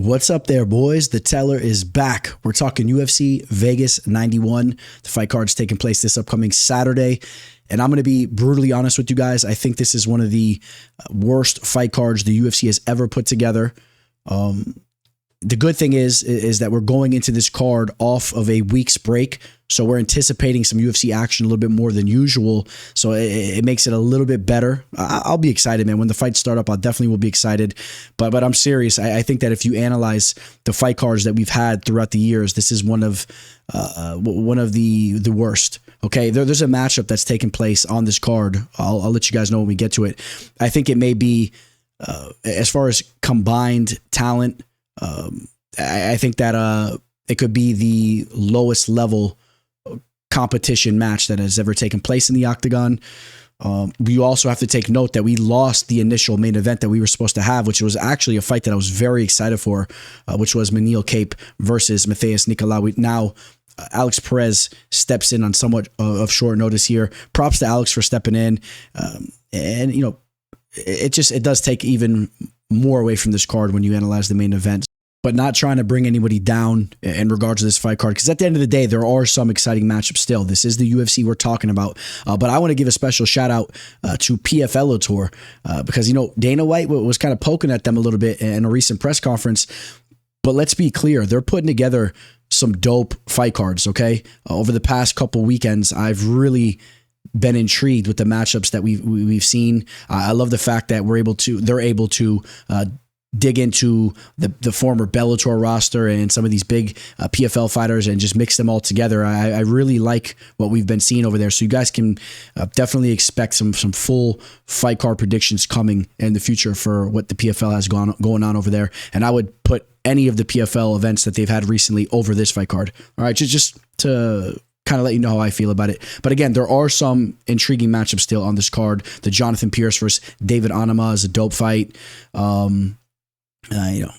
What's up there, boys? The Teller is back. We're talking UFC Vegas 91. The fight card's taking place this upcoming Saturday. And I'm going to be brutally honest with you guys. I think this is one of the worst fight cards the UFC has ever put together. The good thing is that we're going into this card off of a week's break. So we're anticipating some UFC action a little bit more than usual. So it makes it a little bit better. I'll be excited, man. When the fights start up, I definitely will be excited. But I'm serious. I think that if you analyze the fight cards that we've had throughout the years, this is one of the worst. Okay, there's a matchup that's taking place on this card. I'll let you guys know when we get to it. I think it may be, as far as combined talent, I think that it could be the lowest level competition match that has ever taken place in the octagon. We also have to take note that we lost the initial main event that we were supposed to have, which was actually a fight that I was very excited for, which was Manil Cape versus Matheus Nicolau. Now, Alex Perez steps in on somewhat of short notice here. Props to Alex for stepping in. And, you know, it does take even more away from this card when you analyze the main event. But not trying to bring anybody down in regards to this fight card, because at the end of the day, there are some exciting matchups still. This is the UFC we're talking about. But I want to give a special shout out to PFL Tour because, you know, Dana White was kind of poking at them a little bit in a recent press conference. But let's be clear, they're putting together some dope fight cards, okay? Over the past couple weekends, I've really been intrigued with the matchups that we've seen. I love the fact that they're able to dig into the former Bellator roster and some of these big PFL fighters and just mix them all together. I really like what we've been seeing over there. So you guys can definitely expect some full fight card predictions coming in the future for what the PFL has going on over there. And I would put any of the PFL events that they've had recently over this fight card. All right, just to kind of let you know how I feel about it. But again, there are some intriguing matchups still on this card. The Jonathan Pearce versus David Onama is a dope fight. You know,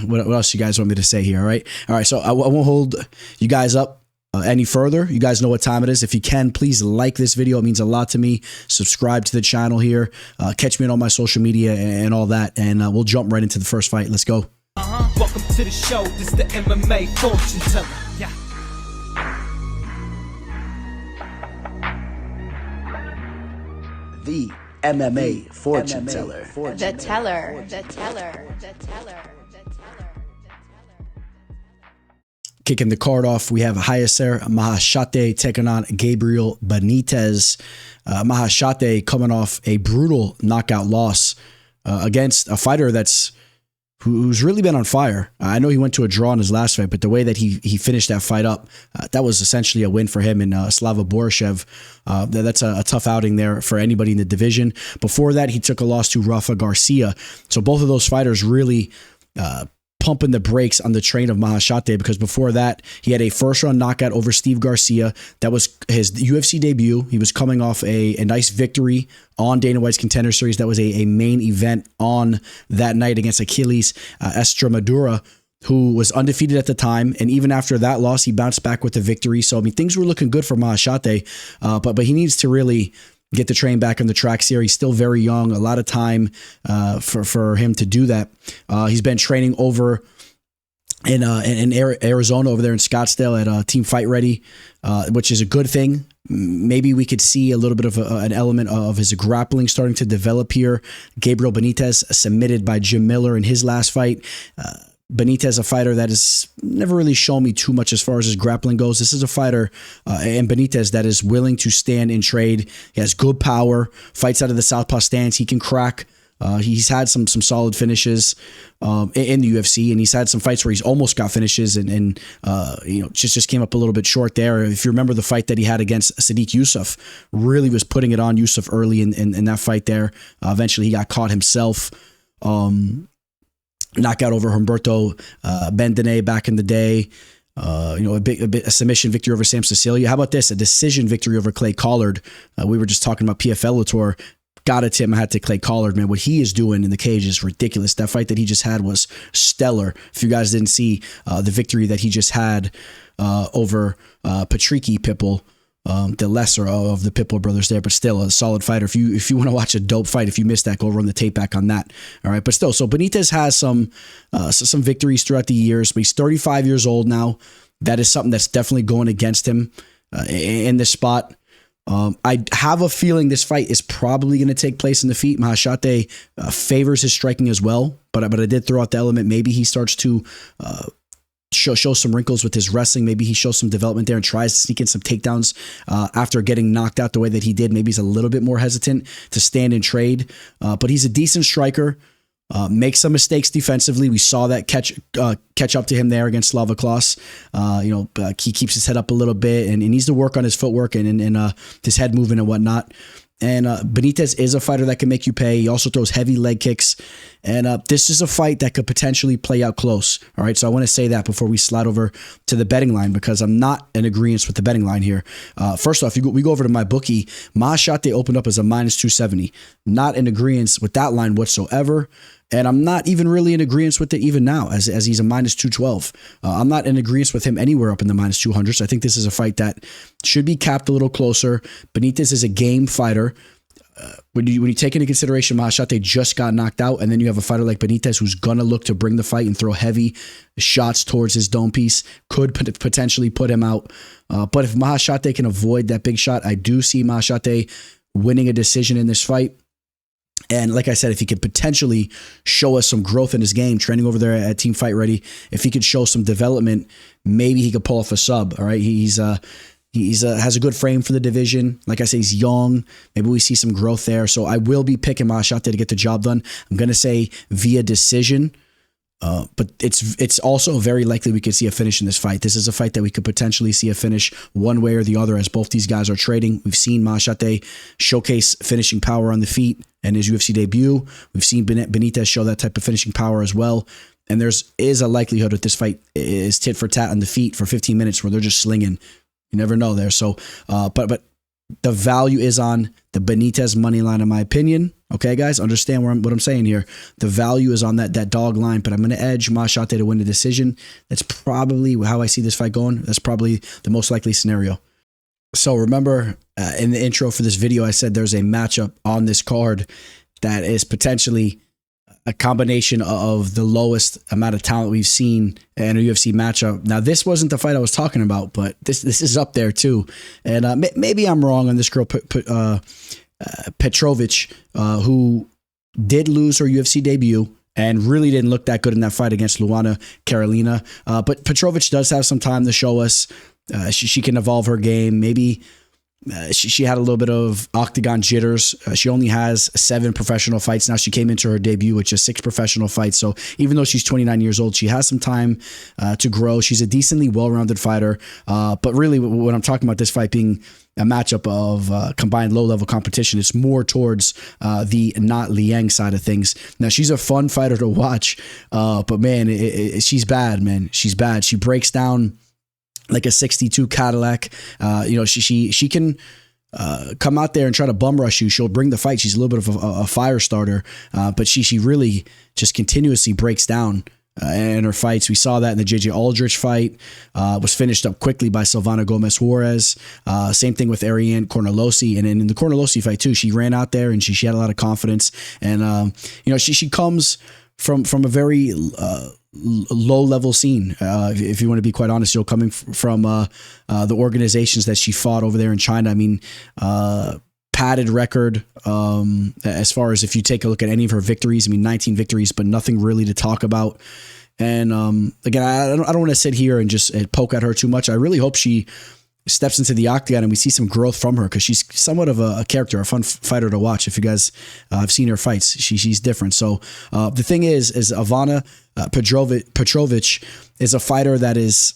what else you guys want me to say here? All right. So I won't hold you guys up any further. You guys know what time it is. If you can, please like this video. It means a lot to me. Subscribe to the channel here. Catch me on all my social media and all that. And we'll jump right into the first fight. Let's go. Welcome to the show. This is the MMA fortune teller. Yeah. The MMA fortune teller. The teller. Kicking the card off, we have Hayisaer Maheshate taking on Gabriel Benítez. Maheshate coming off a brutal knockout loss against a fighter who's really been on fire. I know he went to a draw in his last fight, but the way that he finished that fight up, that was essentially a win for him in Slava Borishev. That's a tough outing there for anybody in the division. Before that, he took a loss to Rafa Garcia. So both of those fighters really pumping the brakes on the train of Maheshate, because before that, he had a first-round knockout over Steve Garcia. That was his UFC debut. He was coming off a nice victory on Dana White's Contender Series. That was a main event on that night against Achilles Estremadura, who was undefeated at the time. And even after that loss, he bounced back with a victory. So, I mean, things were looking good for Maheshate, but he needs to really get the train back on the tracks here. He's still very young. A lot of time for him to do that. He's been training over in Arizona, over there in Scottsdale at Team Fight Ready, which is a good thing. Maybe we could see a little bit of an element of his grappling starting to develop here. Gabriel Benítez submitted by Jim Miller in his last fight. Benítez, a fighter that has never really shown me too much as far as his grappling goes. This is a fighter, and Benítez, that is willing to stand in trade. He has good power, fights out of the southpaw stance. He can crack. He's had some solid finishes in the UFC, and he's had some fights where he's almost got finishes and you know, just came up a little bit short there. If you remember the fight that he had against Sadiq Yusuff, really was putting it on Yusuff early in that fight there. Eventually, he got caught himself. Knockout over Humberto Bendene back in the day. You know, a submission victory over Sam Cecilia. How about this? A decision victory over Clay Collard. We were just talking about PFL Tour. Got to tip my hat to Clay Collard, man. What he is doing in the cage is ridiculous. That fight that he just had was stellar. If you guys didn't see the victory that he just had over Patricky Pitbull, the lesser of the Pitbull brothers there, but still a solid fighter. If you want to watch a dope fight, if you missed that, go run the tape back on that. All right, but still, so Benítez has some victories throughout the years, but he's 35 years old now. That is something that's definitely going against him in this spot. I have a feeling this fight is probably going to take place in the feet. Maheshate favors his striking as well, but I did throw out the element. Maybe he starts to show some wrinkles with his wrestling. Maybe he shows some development there and tries to sneak in some takedowns after getting knocked out the way that he did. Maybe he's a little bit more hesitant to stand and trade, but he's a decent striker. Makes some mistakes defensively. We saw that catch up to him there against Slava Klaus. He keeps his head up a little bit and needs to work on his footwork and his head movement and whatnot. And Benítez is a fighter that can make you pay. He also throws heavy leg kicks. And this is a fight that could potentially play out close. All right, so I want to say that before we slide over to the betting line, because I'm not in agreement with the betting line here. First off, we go over to my bookie. Maheshate opened up as a -270. Not in agreement with that line whatsoever. And I'm not even really in agreement with it even now, as he's a -212. I'm not in agreement with him anywhere up in the -200s. I think this is a fight that should be capped a little closer. Benítez is a game fighter. When you take into consideration Maheshate just got knocked out, and then you have a fighter like Benítez who's going to look to bring the fight and throw heavy shots towards his dome piece, could potentially put him out. But if Maheshate can avoid that big shot, I do see Maheshate winning a decision in this fight. And like I said, if he could potentially show us some growth in his game, training over there at Team Fight Ready, if he could show some development, maybe he could pull off a sub. All right, he's has a good frame for the division. Like I say, he's young. Maybe we see some growth there. So I will be picking Maheshate to get the job done. I'm gonna say via decision. But it's also very likely we could see a finish in this fight. This is a fight that we could potentially see a finish one way or the other, as both these guys are trading. We've seen Maheshate showcase finishing power on the feet in his UFC debut. We've seen Benítez show that type of finishing power as well. And is a likelihood that this fight is tit for tat on the feet for 15 minutes where they're just slinging. You never know there. So, but the value is on the Benítez money line, in my opinion. Okay, guys, understand what I'm saying here. The value is on that dog line, but I'm going to edge Maheshate to win the decision. That's probably how I see this fight going. That's probably the most likely scenario. So remember, in the intro for this video, I said there's a matchup on this card that is potentially a combination of the lowest amount of talent we've seen in a UFC matchup. Now, this wasn't the fight I was talking about, but this is up there too. And maybe I'm wrong on this girl, Petrović, who did lose her UFC debut and really didn't look that good in that fight against Luana Carolina. But Petrović does have some time to show us she can evolve her game. Maybe she had a little bit of octagon jitters. She only has 7 professional fights. Now she came into her debut with just 6 professional fights. So even though she's 29 years old, she has some time to grow. She's a decently well-rounded fighter. But really, when I'm talking about this fight being a matchup of combined low-level competition, it's more towards the not Liang side of things. Now, she's a fun fighter to watch, but man, she's bad, man. She's bad. She breaks down like a 62 Cadillac. She can come out there and try to bum rush you. She'll bring the fight. She's a little bit of a fire starter, but she really just continuously breaks down in her fights. We saw that in the JJ Aldrich fight. Was finished up quickly by Silvana Gomez Juarez. Same thing with Ariane Cornelossi. And in the Cornelossi fight too, she ran out there and she had a lot of confidence. And she comes from a very low level scene. If you want to be quite honest, coming from the organizations that she fought over there in China. I mean, padded record as far as if you take a look at any of her victories. I mean, 19 victories, but nothing really to talk about. And again, I don't want to sit here and just poke at her too much. I really hope she steps into the octagon and we see some growth from her, because she's somewhat of a character, a fun fighter to watch. If you guys have seen her fights, she's different. So the thing is Ivana Petrović is a fighter that is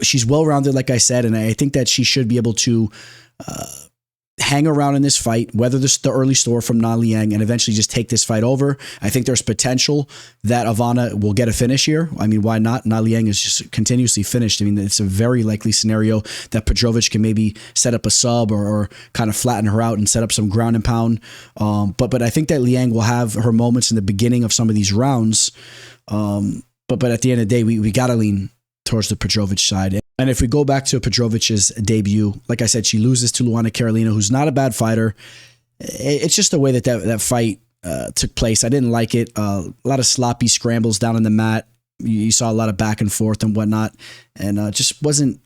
she's well-rounded, like I said, and I think that she should be able to hang around in this fight, weather the early store from Na Liang, and eventually just take this fight over. I think there's potential that Ivana will get a finish here. I mean, why not? Na Liang is just continuously finished. I mean, it's a very likely scenario that Petrović can maybe set up a sub or kind of flatten her out and set up some ground and pound. But I think that Liang will have her moments in the beginning of some of these rounds. But at the end of the day, we got to lean towards the Petrović side. And if we go back to Petrovic's debut, like I said, she loses to Luana Carolina, who's not a bad fighter. It's just the way that fight took place. I didn't like it. A lot of sloppy scrambles down on the mat. You saw a lot of back and forth and whatnot, and just wasn't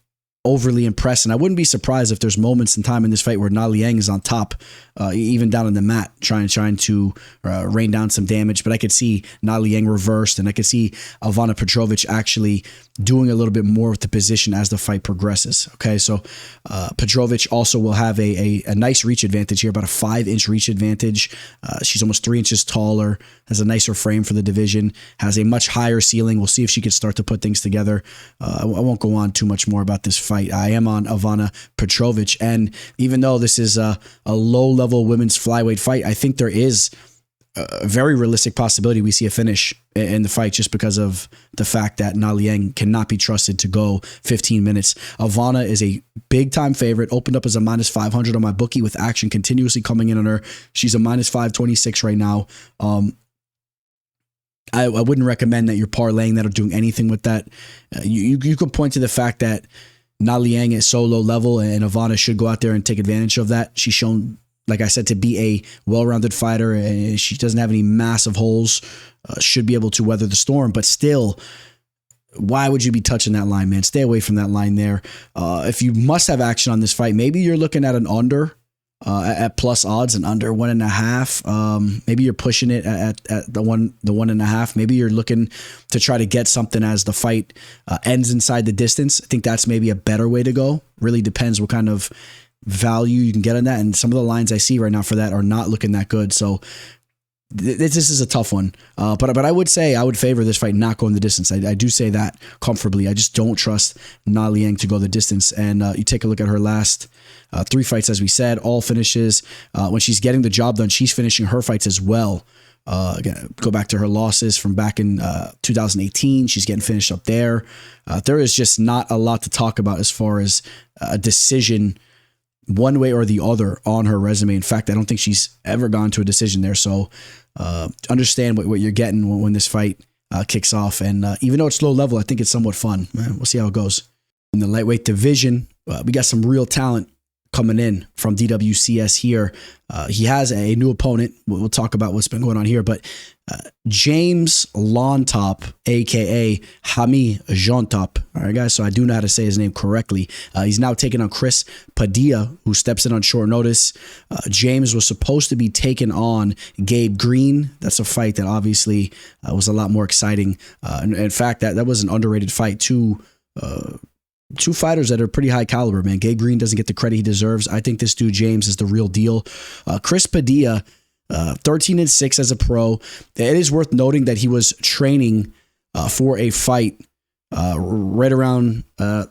overly impressed. And I wouldn't be surprised if there's moments in time in this fight where Liang is on top, even down on the mat, trying to rain down some damage. But I could see Liang reversed, and I could see Ivana Petrović actually doing a little bit more with the position as the fight progresses. Okay, so Petrović also will have a nice reach advantage here, about a 5-inch reach advantage. She's almost 3 inches taller, has a nicer frame for the division, has a much higher ceiling. We'll see if she can start to put things together. I won't go on too much more about this fight. I am on Ivana Petrović, and even though this is a low-level women's flyweight fight, I think there is a very realistic possibility we see a finish in the fight just because of the fact that Liang cannot be trusted to go 15 minutes. Ivana is a big-time favorite, opened up as a minus 500 on my bookie with action continuously coming in on her. She's a minus 526 right now. I wouldn't recommend that you're parlaying that or doing anything with that. You could point to the fact that Liang is so low level, and Ivana should go out there and take advantage of that. She's shown, like I said, to be a well-rounded fighter, and she doesn't have any massive holes. Should be able to weather the storm, but still, why would you be touching that line, man? Stay away from that line there. If you must have action on this fight, maybe you're looking at an under at plus odds, and under 1.5. Maybe you're pushing it at the 1.5. Maybe you're looking to try to get something as the fight ends inside the distance. I think that's maybe a better way to go. Really depends what kind of value you can get on that. And some of the lines I see right now for that are not looking that good. So this is a tough one. But I would say I would favor this fight not going the distance. I do say that comfortably. I just don't trust Liang to go the distance. And you take a look at her last 3 fights, as we said, all finishes. When she's getting the job done, she's finishing her fights as well. Again, go back to her losses from back in 2018. She's getting finished up there. There is just not a lot to talk about as far as a decision one way or the other on her resume. In fact, I don't think she's ever gone to a decision there. So understand what you're getting when this fight kicks off. And even though it's low level, I think it's somewhat fun. We'll see how it goes. In the lightweight division, we got some real talent coming in from DWCS here. He has a new opponent. We'll talk about what's been going on here, but James Llontop, aka Llontop. All right, guys. So I do know how to say his name correctly. He's now taking on Chris Padilla, who steps in on short notice. James was supposed to be taking on Gabe Green. That's a fight that obviously was a lot more exciting. In fact, that was an underrated fight too. Two fighters that are pretty high caliber, man. Gabe Green doesn't get the credit he deserves. I think this dude, James, is the real deal. Chris Padilla, 13-6 as a pro. It is worth noting that he was training for a fight right around, about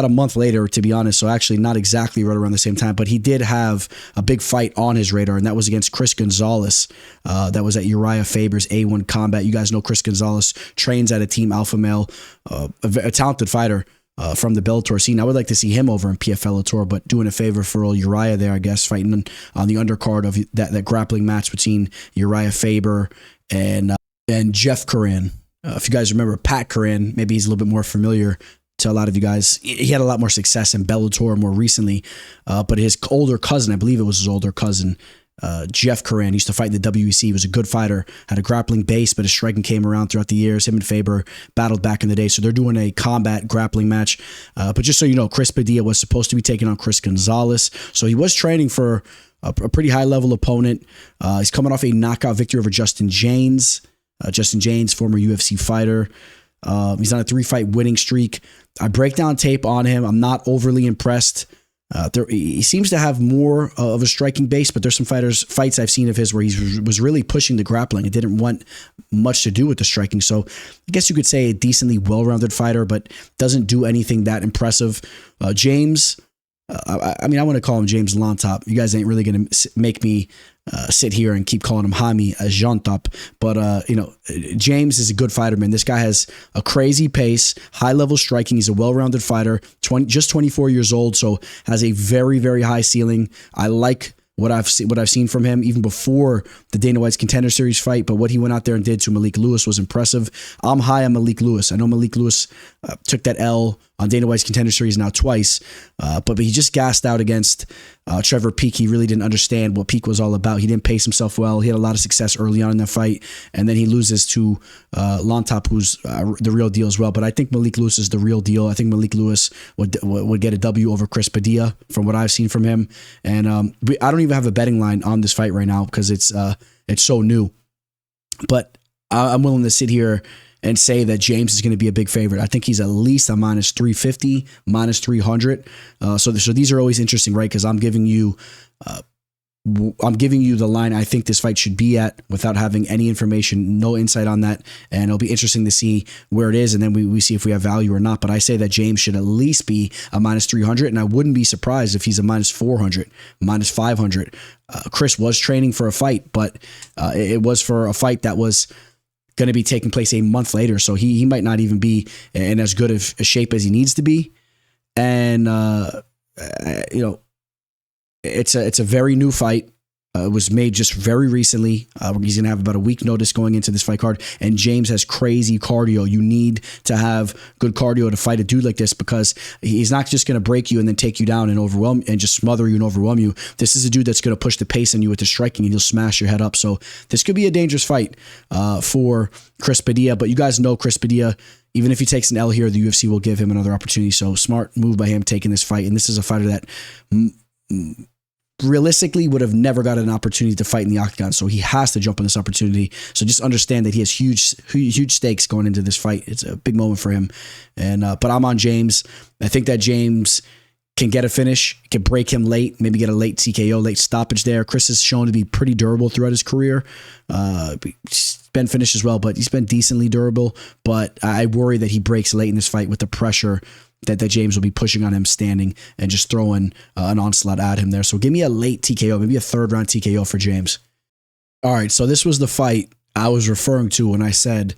a month later, to be honest. So actually not exactly right around the same time, but he did have a big fight on his radar, and that was against Chris Gonzalez. That was at Uriah Faber's A1 Combat. You guys know Chris Gonzalez trains at a Team Alpha Male, a talented fighter from the Bellator scene. I would like to see him over in PFL Tour, but doing a favor for old Uriah there, I guess, fighting on the undercard of that grappling match between Uriah Faber and Jeff Karine. If you guys remember Pat Karine, maybe he's a little bit more familiar to a lot of you guys. He had a lot more success in Bellator more recently, but his older cousin, I believe it was his older cousin, Jeff Karine, used to fight in the WEC. He was a good fighter, had a grappling base, but his striking came around throughout the years. Him and Faber battled back in the day, so they're doing a combat grappling match. But just so you know, Chris Padilla was supposed to be taking on Chris Gonzalez, so he was training for a pretty high-level opponent. He's coming off a knockout victory over Justin James. Justin James, former UFC fighter. He's on a 3-fight winning streak. I break down tape on him. I'm not overly impressed. He seems to have more of a striking base, but there's some fights I've seen of his where he was really pushing the grappling and didn't want much to do with the striking. So I guess you could say a decently well-rounded fighter, but doesn't do anything that impressive. James, I want to call him James Llontop. You guys ain't really going to make me sit here and keep calling him Llontop. But, James is a good fighter, man. This guy has a crazy pace, high-level striking. He's a well-rounded fighter, just 24 years old, so has a very, very high ceiling. I like what I've seen from him even before the Dana White's Contender Series fight. But what he went out there and did to Malik Lewis was impressive. I'm high on Malik Lewis. I know Malik Lewis took that L on Dana White's Contender Series now twice, but he just gassed out against Trevor Peek. He really didn't understand what Peek was all about. He didn't pace himself well. He had a lot of success early on in that fight, and then he loses to Llontop, who's the real deal as well. But I think Malik Lewis is the real deal. I think Malik Lewis would get a W over Chris Padilla from what I've seen from him. And I don't even have a betting line on this fight right now because it's so new. But I'm willing to sit here and say that James is going to be a big favorite. I think he's at least a minus 350, minus 300. So these are always interesting, right? Because I'm giving you the line I think this fight should be at without having any information, no insight on that. And it'll be interesting to see where it is. And then we see if we have value or not. But I say that James should at least be a minus 300. And I wouldn't be surprised if he's a minus 400, minus 500. Chris was training for a fight, but it was for a fight that was going to be taking place a month later. So he might not even be in as good of a shape as he needs to be. And, it's a very new fight. It was made just very recently. He's going to have about a week notice going into this fight card. And James has crazy cardio. You need to have good cardio to fight a dude like this because he's not just going to break you and then take you down and overwhelm and just smother you and overwhelm you. This is a dude that's going to push the pace on you with the striking and he'll smash your head up. So this could be a dangerous fight for Chris Padilla. But you guys know Chris Padilla, even if he takes an L here, the UFC will give him another opportunity. So smart move by him taking this fight. And this is a fighter that realistically would have never got an opportunity to fight in the octagon. So he has to jump on this opportunity. So just understand that he has huge stakes going into this fight. It's a big moment for him. And but I'm on James. I think that James can get a finish, can break him late, maybe get a late TKO, late stoppage there. Chris is shown to be pretty durable throughout his career. He's been finished as well, but he's been decently durable. But I worry that he breaks late in this fight with the pressure that James will be pushing on him standing and just throwing an onslaught at him there. So give me a late TKO, maybe a third round TKO for James. All right, so this was the fight I was referring to when I said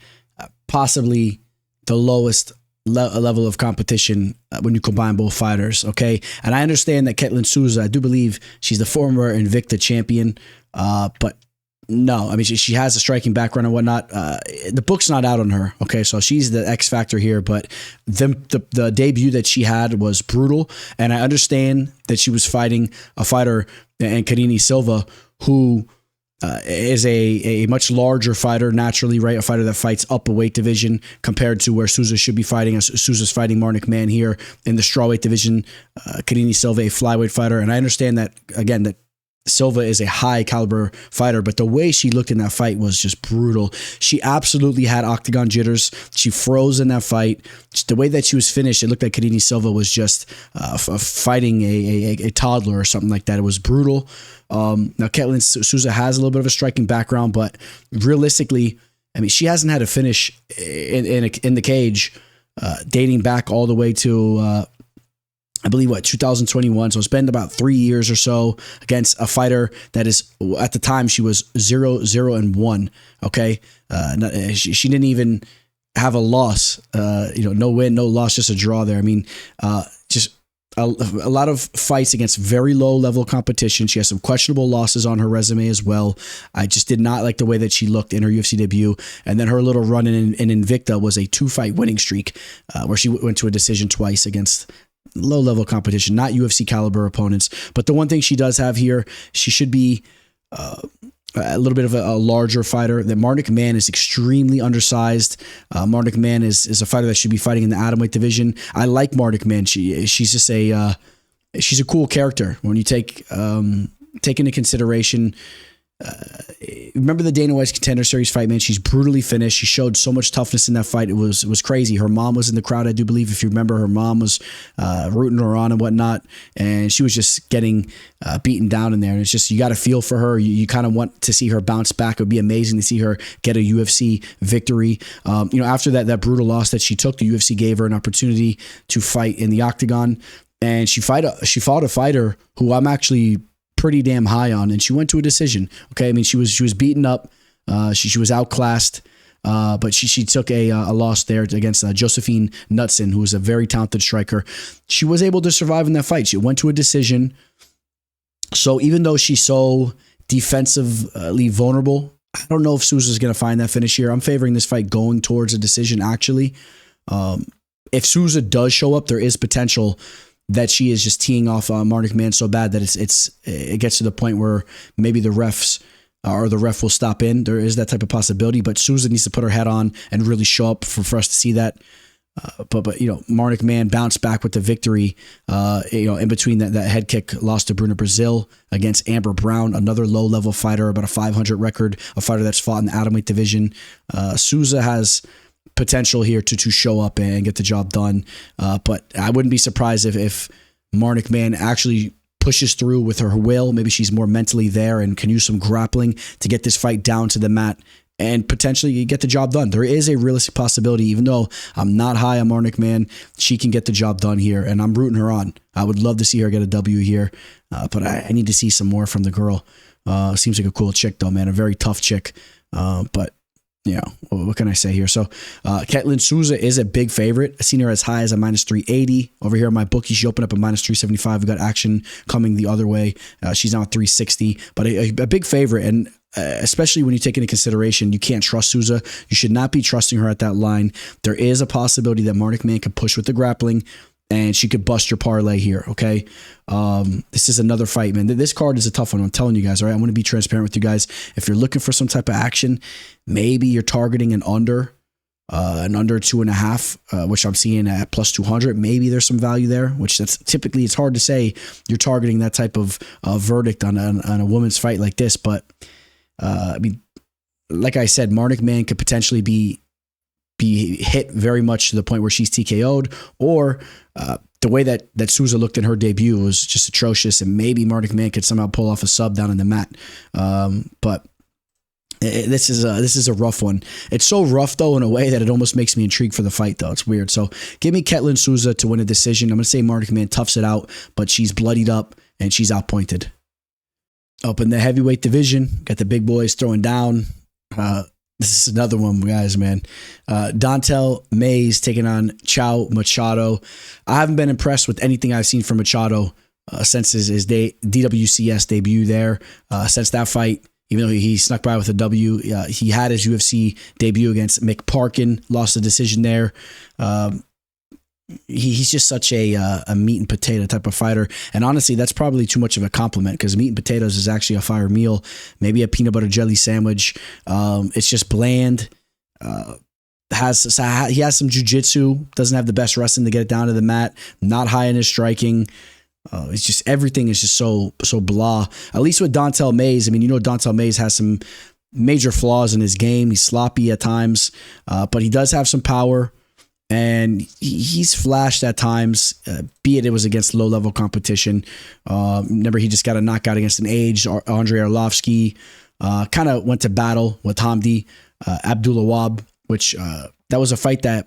possibly the lowest level of competition when you combine both fighters, okay? And I understand that Ketlen Souza, I do believe she's the former Invicta champion, but no, I mean, she has a striking background and whatnot. The book's not out on her, okay? So she's the X factor here, but the debut that she had was brutal, and I understand that she was fighting a fighter in Karine Silva who is a much larger fighter naturally, right? A fighter that fights up a weight division compared to where Souza should be fighting. Souza's fighting Marnic Mann here in the strawweight division. Karine Silva, a flyweight fighter, and I understand that, again, that Silva is a high caliber fighter, but the way she looked in that fight was just brutal. She absolutely had octagon jitters. She froze in that fight. Just the way that she was finished, it looked like Karine Silva was just fighting a toddler or something like that. It was brutal. Now, Ketlen Souza has a little bit of a striking background, but realistically, I mean, she hasn't had a finish in the cage dating back all the way to I believe 2021. So it's been about 3 years or so against a fighter that is, at the time, she was 0-1. Okay. She didn't even have a loss, no win, no loss, just a draw there. I mean, just a lot of fights against very low level competition. She has some questionable losses on her resume as well. I just did not like the way that she looked in her UFC debut. And then her little run in Invicta was a 2-fight winning streak where she went to a decision twice against low-level competition, not UFC caliber opponents. But the one thing she does have here, she should be a little bit of a larger fighter. That Marnic Mann is extremely undersized. Marnic Mann is a fighter that should be fighting in the atomweight division. I like Marnic Mann. She's just she's a cool character. When you take into consideration, remember the Dana White's Contender Series fight, man? She's brutally finished. She showed so much toughness in that fight. It was crazy. Her mom was in the crowd, I do believe. If you remember, her mom was rooting her on and whatnot, and she was just getting beaten down in there. And it's just, you got to feel for her. You kind of want to see her bounce back. It would be amazing to see her get a UFC victory. After that brutal loss that she took, the UFC gave her an opportunity to fight in the octagon, and she fought a fighter who I'm actually pretty damn high on, and she went to a decision. Okay, I mean, she was beaten up, she was outclassed, but she took a loss there against Josephine Knutson, who was a very talented striker. She was able to survive in that fight. She went to a decision. So even though she's so defensively vulnerable, I don't know if Souza's going to find that finish here. I'm favoring this fight going towards a decision, actually. If Souza does show up, there is potential that she is just teeing off Marnic Mann so bad that it gets to the point where maybe the refs or the ref will stop in. There is that type of possibility, but Souza needs to put her head on and really show up for us to see that. But Marnic Mann bounced back with the victory. In between that head kick, lost to Bruna Brazil against Amber Brown, another low level fighter, about a 500 record, a fighter that's fought in the atomweight division. Souza has potential here to show up and get the job done. But I wouldn't be surprised if Marnic Mann actually pushes through with her will. Maybe she's more mentally there and can use some grappling to get this fight down to the mat and potentially get the job done. There is a realistic possibility, even though I'm not high on Marnic Mann, she can get the job done here, and I'm rooting her on. I would love to see her get a W here, but I need to see some more from the girl. Seems like a cool chick, though, man. A very tough chick, but what can I say here? So Ketlen Souza is a big favorite. I've seen her as high as a minus 380. Over here on my bookie, she opened up a minus 375. We got action coming the other way. She's now at 360, but a big favorite. And especially when you take into consideration, you can't trust Souza. You should not be trusting her at that line. There is a possibility that Marnic Mann could push with the grappling and she could bust your parlay here, okay? This is another fight, man. This card is a tough one. I'm telling you guys, all right? I'm going to be transparent with you guys. If you're looking for some type of action, maybe you're targeting an under 2.5, which I'm seeing at plus 200. Maybe there's some value there, which that's typically, it's hard to say you're targeting that type of verdict on a women's fight like this. But like I said, Marnic Mann could potentially be hit very much to the point where she's TKO'd, or the way that Souza looked in her debut was just atrocious, and maybe Marnic Mann could somehow pull off a sub down in the mat. But this is a rough one. It's so rough, though, in a way that it almost makes me intrigued for the fight, though. It's weird. So give me Ketlen Souza to win a decision. I'm going to say Marnic Mann toughs it out, but she's bloodied up and she's outpointed. Up in the heavyweight division, got the big boys throwing down. This is another one, guys, man. Dontel Mays taking on Machado. I haven't been impressed with anything I've seen from Machado since his DWCS debut there. Since that fight, even though he snuck by with a W, he had his UFC debut against McParkin, lost the decision there. He's just such a meat and potato type of fighter. And honestly, that's probably too much of a compliment, because meat and potatoes is actually a fire meal. Maybe a peanut butter jelly sandwich. It's just bland. He has some jiu-jitsu, doesn't have the best wrestling to get it down to the mat, not high in his striking. It's just, everything is just so blah. At least with Dontel Mays, Dontel Mays has some major flaws in his game. He's sloppy at times, but he does have some power. And he's flashed at times, be it was against low-level competition. Remember, he just got a knockout against an aged Andrei Arlovsky. Kind of went to battle with Hamdi Abdulawab, which that was a fight that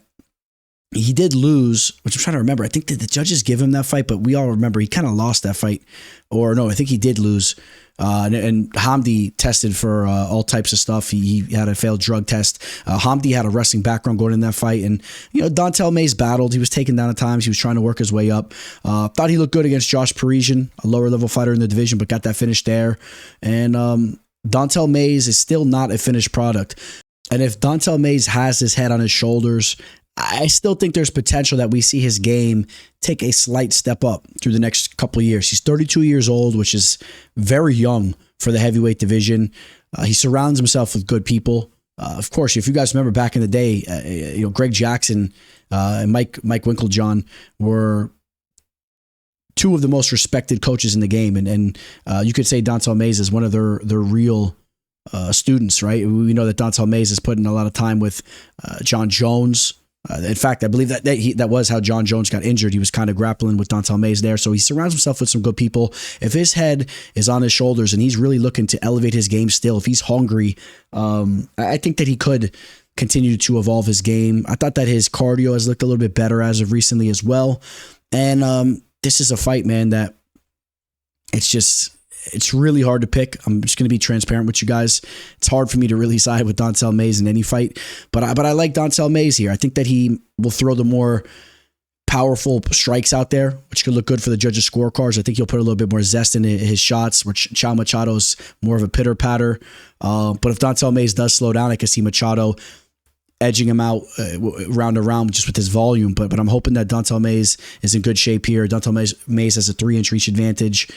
he did lose, which I'm trying to remember. I think that the judges give him that fight, but we all remember he kind of lost that fight. Or no, I think he did lose. And Hamdi tested for all types of stuff. He had a failed drug test. Hamdi had a wrestling background going in that fight. And, Dontel Mays battled. He was taken down at times. He was trying to work his way up. Thought he looked good against Josh Parisian, a lower level fighter in the division, but got that finish there. And Dontel Mays is still not a finished product. And if Dontel Mays has his head on his shoulders, I still think there's potential that we see his game take a slight step up through the next couple of years. He's 32 years old, which is very young for the heavyweight division. He surrounds himself with good people. Of course, if you guys remember back in the day, Greg Jackson and Mike Winklejohn were two of the most respected coaches in the game. And you could say Dontel Mays is one of their real students, right? We know that Dontel Mays has put in a lot of time with John Jones. In fact, I believe that was how John Jones got injured. He was kind of grappling with Dontel Mays there. So he surrounds himself with some good people. If his head is on his shoulders and he's really looking to elevate his game still, if he's hungry, I think that he could continue to evolve his game. I thought that his cardio has looked a little bit better as of recently as well. And this is a fight, man, that it's really hard to pick. I'm just going to be transparent with you guys. It's hard for me to really side with Dontel Mays in any fight, but I like Dontel Mays here. I think that he will throw the more powerful strikes out there, which could look good for the judges' scorecards. I think he'll put a little bit more zest in his shots, which Machado's more of a pitter-patter. But if Don'Tale Mayes does slow down, I could see Machado edging him out round to round just with his volume. But I'm hoping that Don'Tale Mayes is in good shape here. Don'Tale Mayes has a 3-inch reach advantage.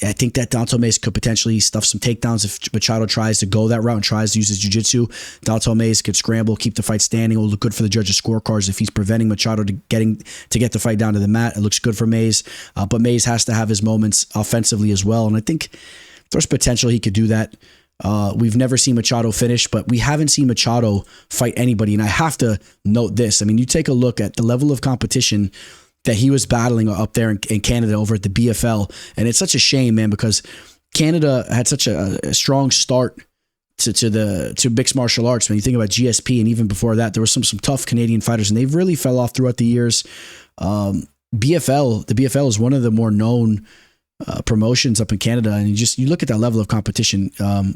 I think that Don'Tale Mayes could potentially stuff some takedowns if Machado tries to go that route and tries to use his jiu-jitsu. Don'Tale Mayes could scramble, keep the fight standing. It will look good for the judges' scorecards if he's preventing Machado to get the fight down to the mat. It looks good for Mayes, but Mayes has to have his moments offensively as well, and I think there's potential he could do that. We've never seen Machado finish, but we haven't seen Machado fight anybody, and I have to note this. I mean, you take a look at the level of competition that he was battling up there in Canada over at the BFL. And it's such a shame, man, because Canada had such a strong start to mixed martial arts. When you think about GSP and even before that, there were some tough Canadian fighters, and they've really fell off throughout the years. The BFL is one of the more known promotions up in Canada, and you look at that level of competition.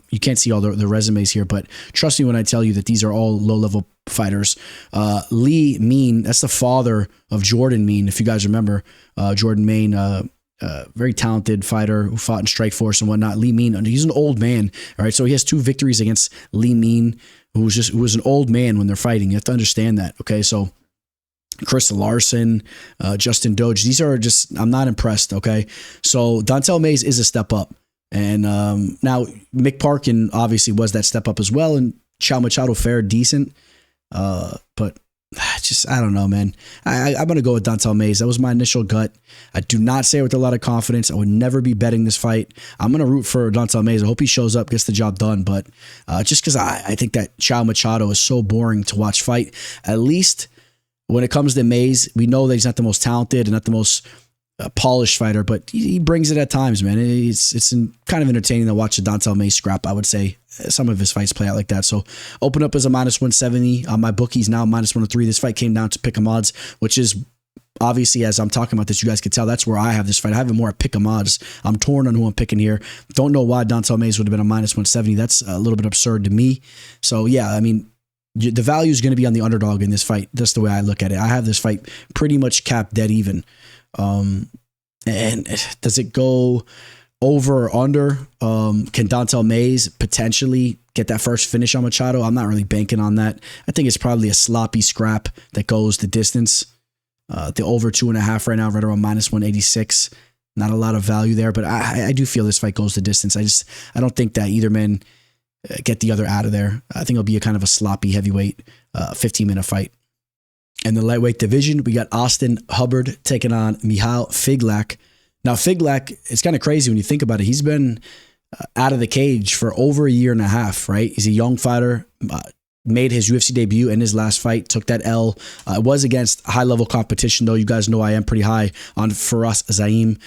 You can't see all the resumes here, but trust me when I tell you that these are all low-level fighters. Lee Mean, that's the father of Jordan Mean, if you guys remember. Jordan Mean, very talented fighter who fought in Strikeforce and whatnot. Lee Mean, he's an old man, all right? So he has 2 victories against Lee Mean, who was an old man when they're fighting. You have to understand that, okay? So Chris Larson, Justin Doge, these are just, I'm not impressed, okay? So Don'Tale Mayes is a step up. And now Mick Parkin obviously was that step up as well, and Chow Machado fared decent. But just, I don't know, man. I'm going to go with Don'Tale Mayes. That was my initial gut. I do not say it with a lot of confidence. I would never be betting this fight. I'm going to root for Don'Tale Mayes. I hope he shows up, gets the job done. But just because I think that Chow Machado is so boring to watch fight, at least when it comes to Mayes, we know that he's not the most talented and not the most polished fighter, but he brings it at times, man. It's kind of entertaining to watch the Don'Tale Mayes scrap, I would say. Some of his fights play out like that. So open up as a -170. My bookie's now -103. This fight came down to pick 'em odds, which is obviously, as I'm talking about this, you guys can tell that's where I have this fight. I have it more at pick 'em odds. I'm torn on who I'm picking here. Don't know why Don'Tale Mayes would have been a -170. That's a little bit absurd to me. So yeah, I mean, the value is going to be on the underdog in this fight. That's the way I look at it. I have this fight pretty much capped dead even. And does it go over or under? Can Don'Tale Mayes potentially get that first finish on Machado? I'm not really banking on that. I think it's probably a sloppy scrap that goes the distance. The over 2.5 right now, right around -186. Not a lot of value there, but I do feel this fight goes the distance. I don't think that either man get the other out of there. I think it'll be a kind of a sloppy heavyweight 15-minute fight. In the lightweight division, we got Austen Hubbard taking on Michal Figlak. Now, Figlak, it's kind of crazy when you think about it. He's been out of the cage for over a year and a half, right? He's a young fighter, made his UFC debut in his last fight, took that L. It was against high-level competition, though. You guys know I am pretty high on Firas Zaim.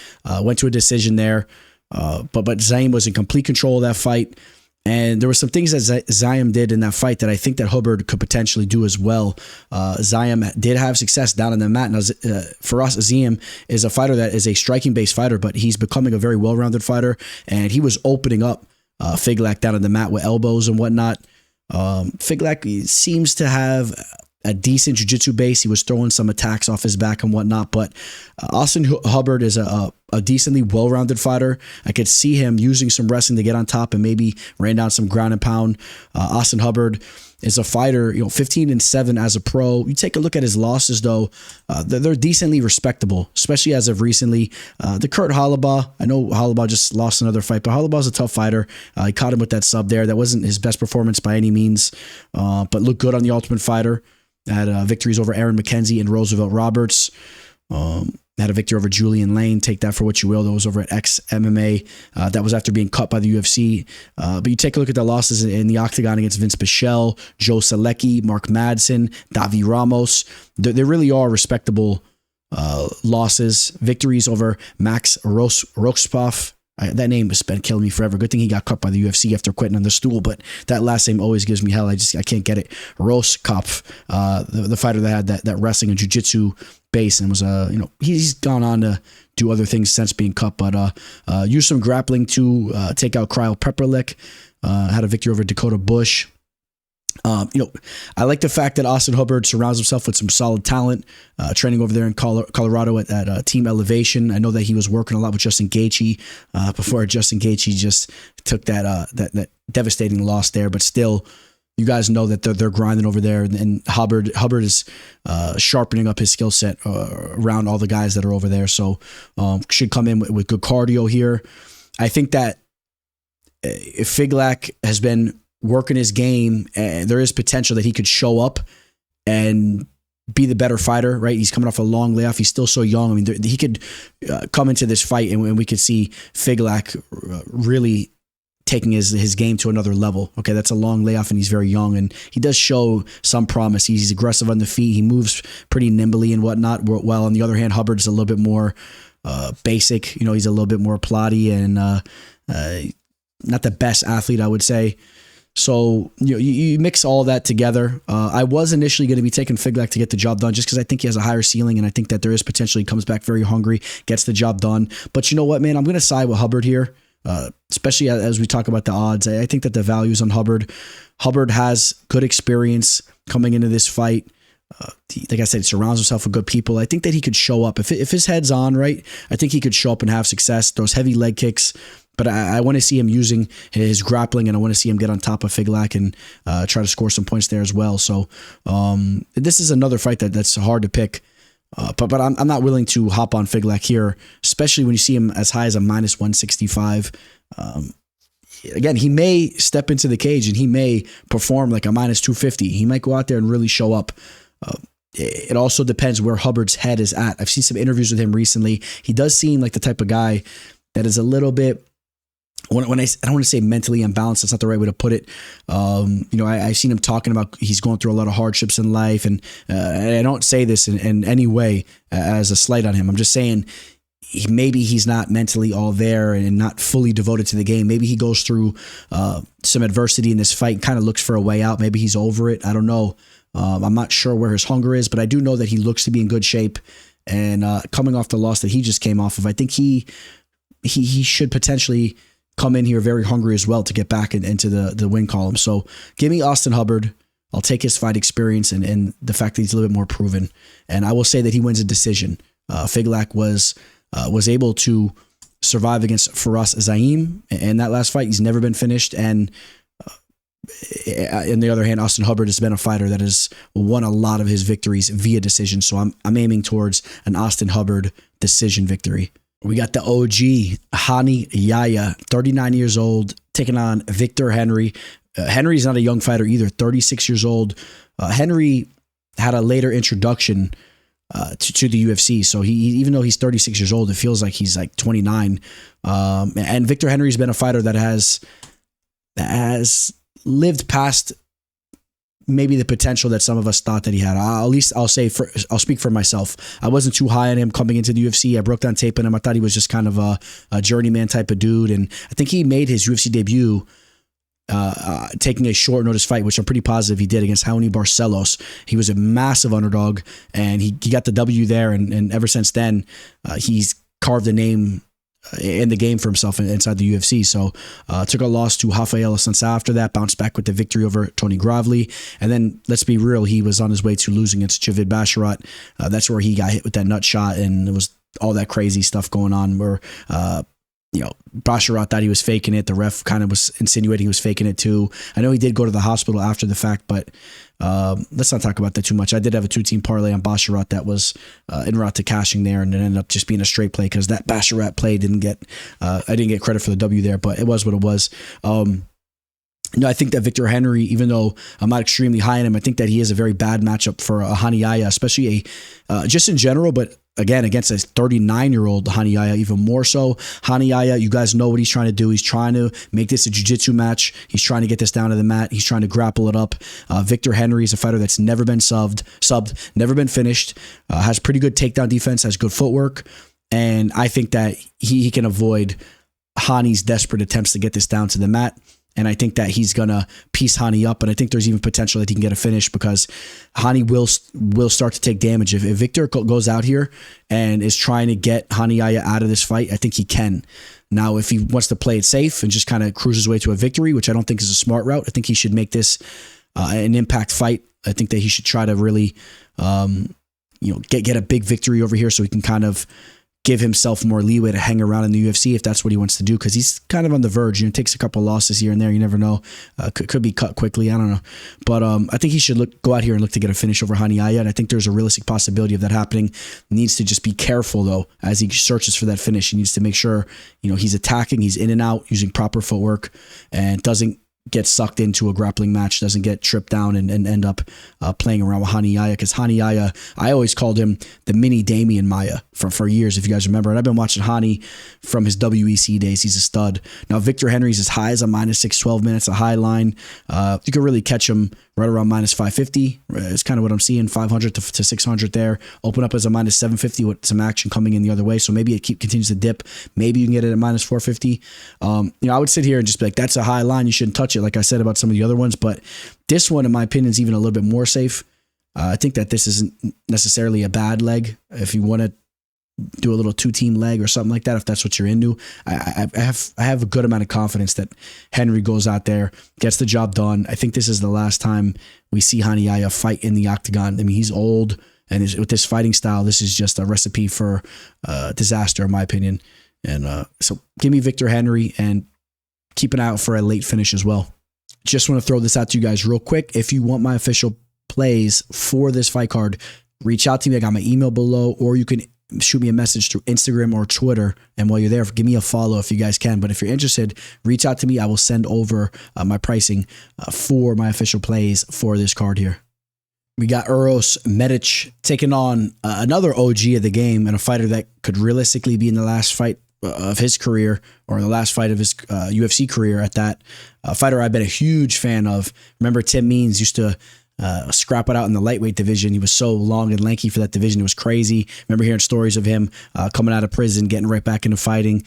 Went to a decision there, but Zaim was in complete control of that fight. And there were some things that Zaim did in that fight that I think that Hubbard could potentially do as well. Zaim did have success down in the mat. Now, Firas Zaim is a fighter that is a striking-based fighter, but he's becoming a very well-rounded fighter. And he was opening up Figlak down in the mat with elbows and whatnot. Figlak seems to have a decent jiu-jitsu base. He was throwing some attacks off his back and whatnot, but Austen Hubbard is a decently well-rounded fighter. I could see him using some wrestling to get on top and maybe ran down some ground and pound. Austen Hubbard is a fighter, 15-7 as a pro. You take a look at his losses, though, they're decently respectable, especially as of recently. The Kurt Halabaugh, I know Halabaugh just lost another fight, but Halabaugh's a tough fighter. He caught him with that sub there. That wasn't his best performance by any means, but looked good on the Ultimate Fighter. Had victories over Aaron McKenzie and Roosevelt Roberts. Had a victory over Julian Lane. Take that for what you will. That was over at X-MMA. That was after being cut by the UFC. But you take a look at the losses in the octagon against Vince Pichel, Joe Selecki, Mark Madsen, Davi Ramos. There really are respectable losses. Victories over Max Roxpov. That name has been killing me forever. Good thing he got cut by the UFC after quitting on the stool, but that last name always gives me hell. I can't get it. Roskopf, the fighter that had that wrestling and jiu-jitsu base and was he's gone on to do other things since being cut, but used some grappling to take out Cryo Pepperlick. Had a victory over Dakota Bush. I like the fact that Austen Hubbard surrounds himself with some solid talent, training over there in Colorado at Team Elevation. I know that he was working a lot with Justin Gaethje before Justin Gaethje just took that devastating loss there. But still, you guys know that they're grinding over there, and Hubbard is sharpening up his skill set around all the guys that are over there. So should come in with good cardio here. I think that if Figlak has been working his game, there is potential that he could show up and be the better fighter, right? He's coming off a long layoff. He's still so young. I mean, he could come into this fight and we could see Figlak really taking his game to another level. Okay, that's a long layoff and he's very young, and he does show some promise. He's aggressive on the feet. He moves pretty nimbly and whatnot. While on the other hand, Hubbard's a little bit more basic. He's a little bit more plotty and not the best athlete, I would say. So you mix all that together. I was initially going to be taking Figlak to get the job done just because I think he has a higher ceiling, and I think that there is potentially comes back very hungry, gets the job done. But you know what, man? I'm going to side with Hubbard here, especially as we talk about the odds. I think that the value's on Hubbard. Hubbard has good experience coming into this fight. Like I said, he surrounds himself with good people. I think that he could show up. If his head's on right, I think he could show up and have success. Those heavy leg kicks. But I want to see him using his grappling, and I want to see him get on top of Figlak and try to score some points there as well. So this is another fight that's hard to pick. But I'm not willing to hop on Figlak here, especially when you see him as high as a minus 165. Again, he may step into the cage and he may perform like a minus 250. He might go out there and really show up. It also depends where Hubbard's head is at. I've seen some interviews with him recently. He does seem like the type of guy that is a little bit, I don't want to say mentally imbalanced. That's not the right way to put it. I've seen him talking about he's going through a lot of hardships in life, and I don't say this in any way as a slight on him. I'm just saying maybe he's not mentally all there and not fully devoted to the game. Maybe he goes through some adversity in this fight and kind of looks for a way out. Maybe he's over it. I don't know. I'm not sure where his hunger is, but I do know that he looks to be in good shape. And coming off the loss that he just came off of, I think he should potentially come in here very hungry as well to get back into the win column. So give me Austen Hubbard. I'll take his fight experience and the fact that he's a little bit more proven. And I will say that he wins a decision. Figlak was able to survive against Firas Zaim in that last fight. He's never been finished. And on the other hand, Austen Hubbard has been a fighter that has won a lot of his victories via decision. So I'm aiming towards an Austen Hubbard decision victory. We got the OG, Yahya, 39 years old, taking on Victor Henry. Henry's not a young fighter either, 36 years old. Henry had a later introduction to the UFC. So even though he's 36 years old, it feels like he's like 29. And Victor Henry's been a fighter that has lived past maybe the potential that some of us thought that he had. At least I'll speak for myself. I wasn't too high on him coming into the UFC. I broke down tape on him. I thought he was just kind of a journeyman type of dude. And I think he made his UFC debut taking a short notice fight, which I'm pretty positive he did, against Raoni Barcelos. He was a massive underdog, and he got the W there. And ever since then, he's carved a name in the game for himself inside the UFC. So took a loss to Rafael Sansa after that, bounced back with the victory over Tony Gravely. And then, let's be real, he was on his way to losing against Javid Basharat. That's where he got hit with that nut shot, and it was all that crazy stuff going on where Basharat thought he was faking it. The ref kind of was insinuating he was faking it too. I know he did go to the hospital after the fact, but let's not talk about that too much. I did have a 2-team parlay on Basharat that was en route to cashing there, and it ended up just being a straight play because that Basharat play I didn't get credit for the W there, but it was what it was. I think that Victor Henry, even though I'm not extremely high on him, I think that he is a very bad matchup for Yahya, especially just in general, but again, against a 39-year-old Yahya, even more so. Yahya, you guys know what he's trying to do. He's trying to make this a jiu-jitsu match. He's trying to get this down to the mat. He's trying to grapple it up. Victor Henry is a fighter that's never been subbed, never been finished, has pretty good takedown defense, has good footwork, and I think that he can avoid Hani's desperate attempts to get this down to the mat. And I think that he's going to piece Hani up. And I think there's even potential that he can get a finish because Hani will start to take damage. If Victor goes out here and is trying to get Yahya out of this fight, I think he can. Now, if he wants to play it safe and just kind of cruise his way to a victory, which I don't think is a smart route, I think he should make this an impact fight. I think that he should try to really, get a big victory over here so he can kind of give himself more leeway to hang around in the UFC if that's what he wants to do, because he's kind of on the verge. Takes a couple losses here and there. You never know. Could be cut quickly. I don't know. But I think he should go out here and look to get a finish over Yahya, and I think there's a realistic possibility of that happening. Needs to just be careful, though, as he searches for that finish. He needs to make sure he's attacking, he's in and out, using proper footwork, and doesn't get sucked into a grappling match, doesn't get tripped down and end up playing around with Yahya, because Yahya, I always called him the mini Damian Maia for years, if you guys remember. And I've been watching Hani from his WEC days. He's a stud. Now, Victor Henry's as high as a minus 612 minutes, a high line. You could really catch him right around minus 550. It's kind of what I'm seeing, 500 to 600 there. Open up as a minus 750 with some action coming in the other way. So maybe it continues to dip. Maybe you can get it at minus 450. I would sit here and just be like, that's a high line. You shouldn't touch it, like I said about some of the other ones. But this one, in my opinion, is even a little bit more safe. I think that this isn't necessarily a bad leg. If you want to do a little 2-team leg or something like that, if that's what you're into, I have a good amount of confidence that Henry goes out there, gets the job done. I think this is the last time we see Yahya fight in the octagon. I mean, he's old, and with this fighting style, this is just a recipe for disaster, in my opinion. And so give me Victor Henry, and keep an eye out for a late finish as well. Just want to throw this out to you guys real quick. If you want my official plays for this fight card, reach out to me. I got my email below, or you can shoot me a message through Instagram or Twitter. And while you're there, give me a follow if you guys can. But if you're interested, reach out to me. I will send over my pricing for my official plays for this card here. We got Uros Medic taking on another OG of the game, and a fighter that could realistically be in the last fight of his career, or the last fight of his UFC career at that. A fighter I've been a huge fan of. Remember, Tim Means used to scrap it out in the lightweight division. He was so long and lanky for that division. It was crazy. Remember hearing stories of him coming out of prison, getting right back into fighting.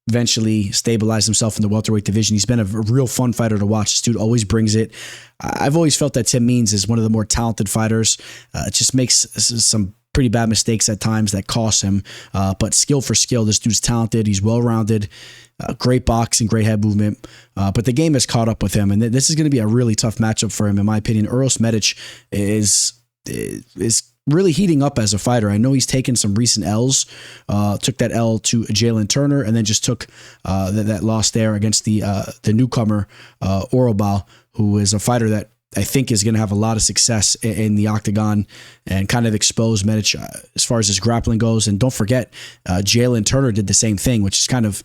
Eventually stabilized himself in the welterweight division. He's been a real fun fighter to watch. This dude always brings it. I've always felt that Tim Means is one of the more talented fighters. Just makes some pretty bad mistakes at times that cost him. But skill for skill, this dude's talented. He's well-rounded. Great boxing, great head movement. But the game has caught up with him, and this is going to be a really tough matchup for him, in my opinion. Uros Medic is really heating up as a fighter. I know he's taken some recent L's. Took that L to Jalen Turner, and then just took that loss there against the newcomer, Orobal, who is a fighter that I think is going to have a lot of success in the octagon and kind of expose Medic as far as his grappling goes. And don't forget, Jalen Turner did the same thing, which is kind of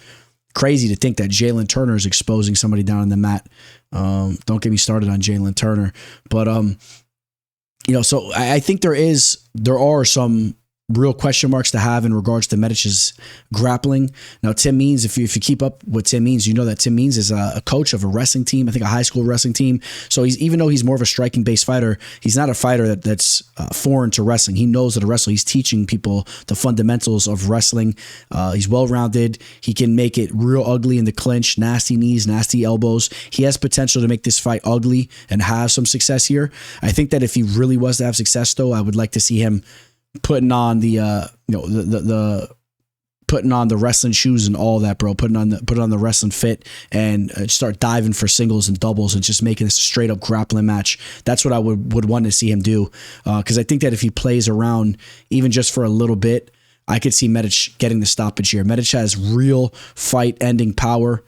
crazy to think that Jalen Turner is exposing somebody down on the mat. Don't get me started on Jalen Turner. But, so I think there are some real question marks to have in regards to Medic's grappling. Now, Tim Means, if you keep up with Tim Means, you know that Tim Means is a coach of a wrestling team, I think a high school wrestling team. So even though he's more of a striking-based fighter, he's not a fighter that's foreign to wrestling. He knows how to wrestle. He's teaching people the fundamentals of wrestling. He's well-rounded. He can make it real ugly in the clinch, nasty knees, nasty elbows. He has potential to make this fight ugly and have some success here. I think that if he really was to have success, though, I would like to see him putting on the putting on the wrestling shoes and all that, bro. Put on the wrestling fit and start diving for singles and doubles and just making this a straight up grappling match. That's what I would want to see him do, because I think that if he plays around even just for a little bit, I could see Medic getting the stoppage here. Medic has real fight ending power.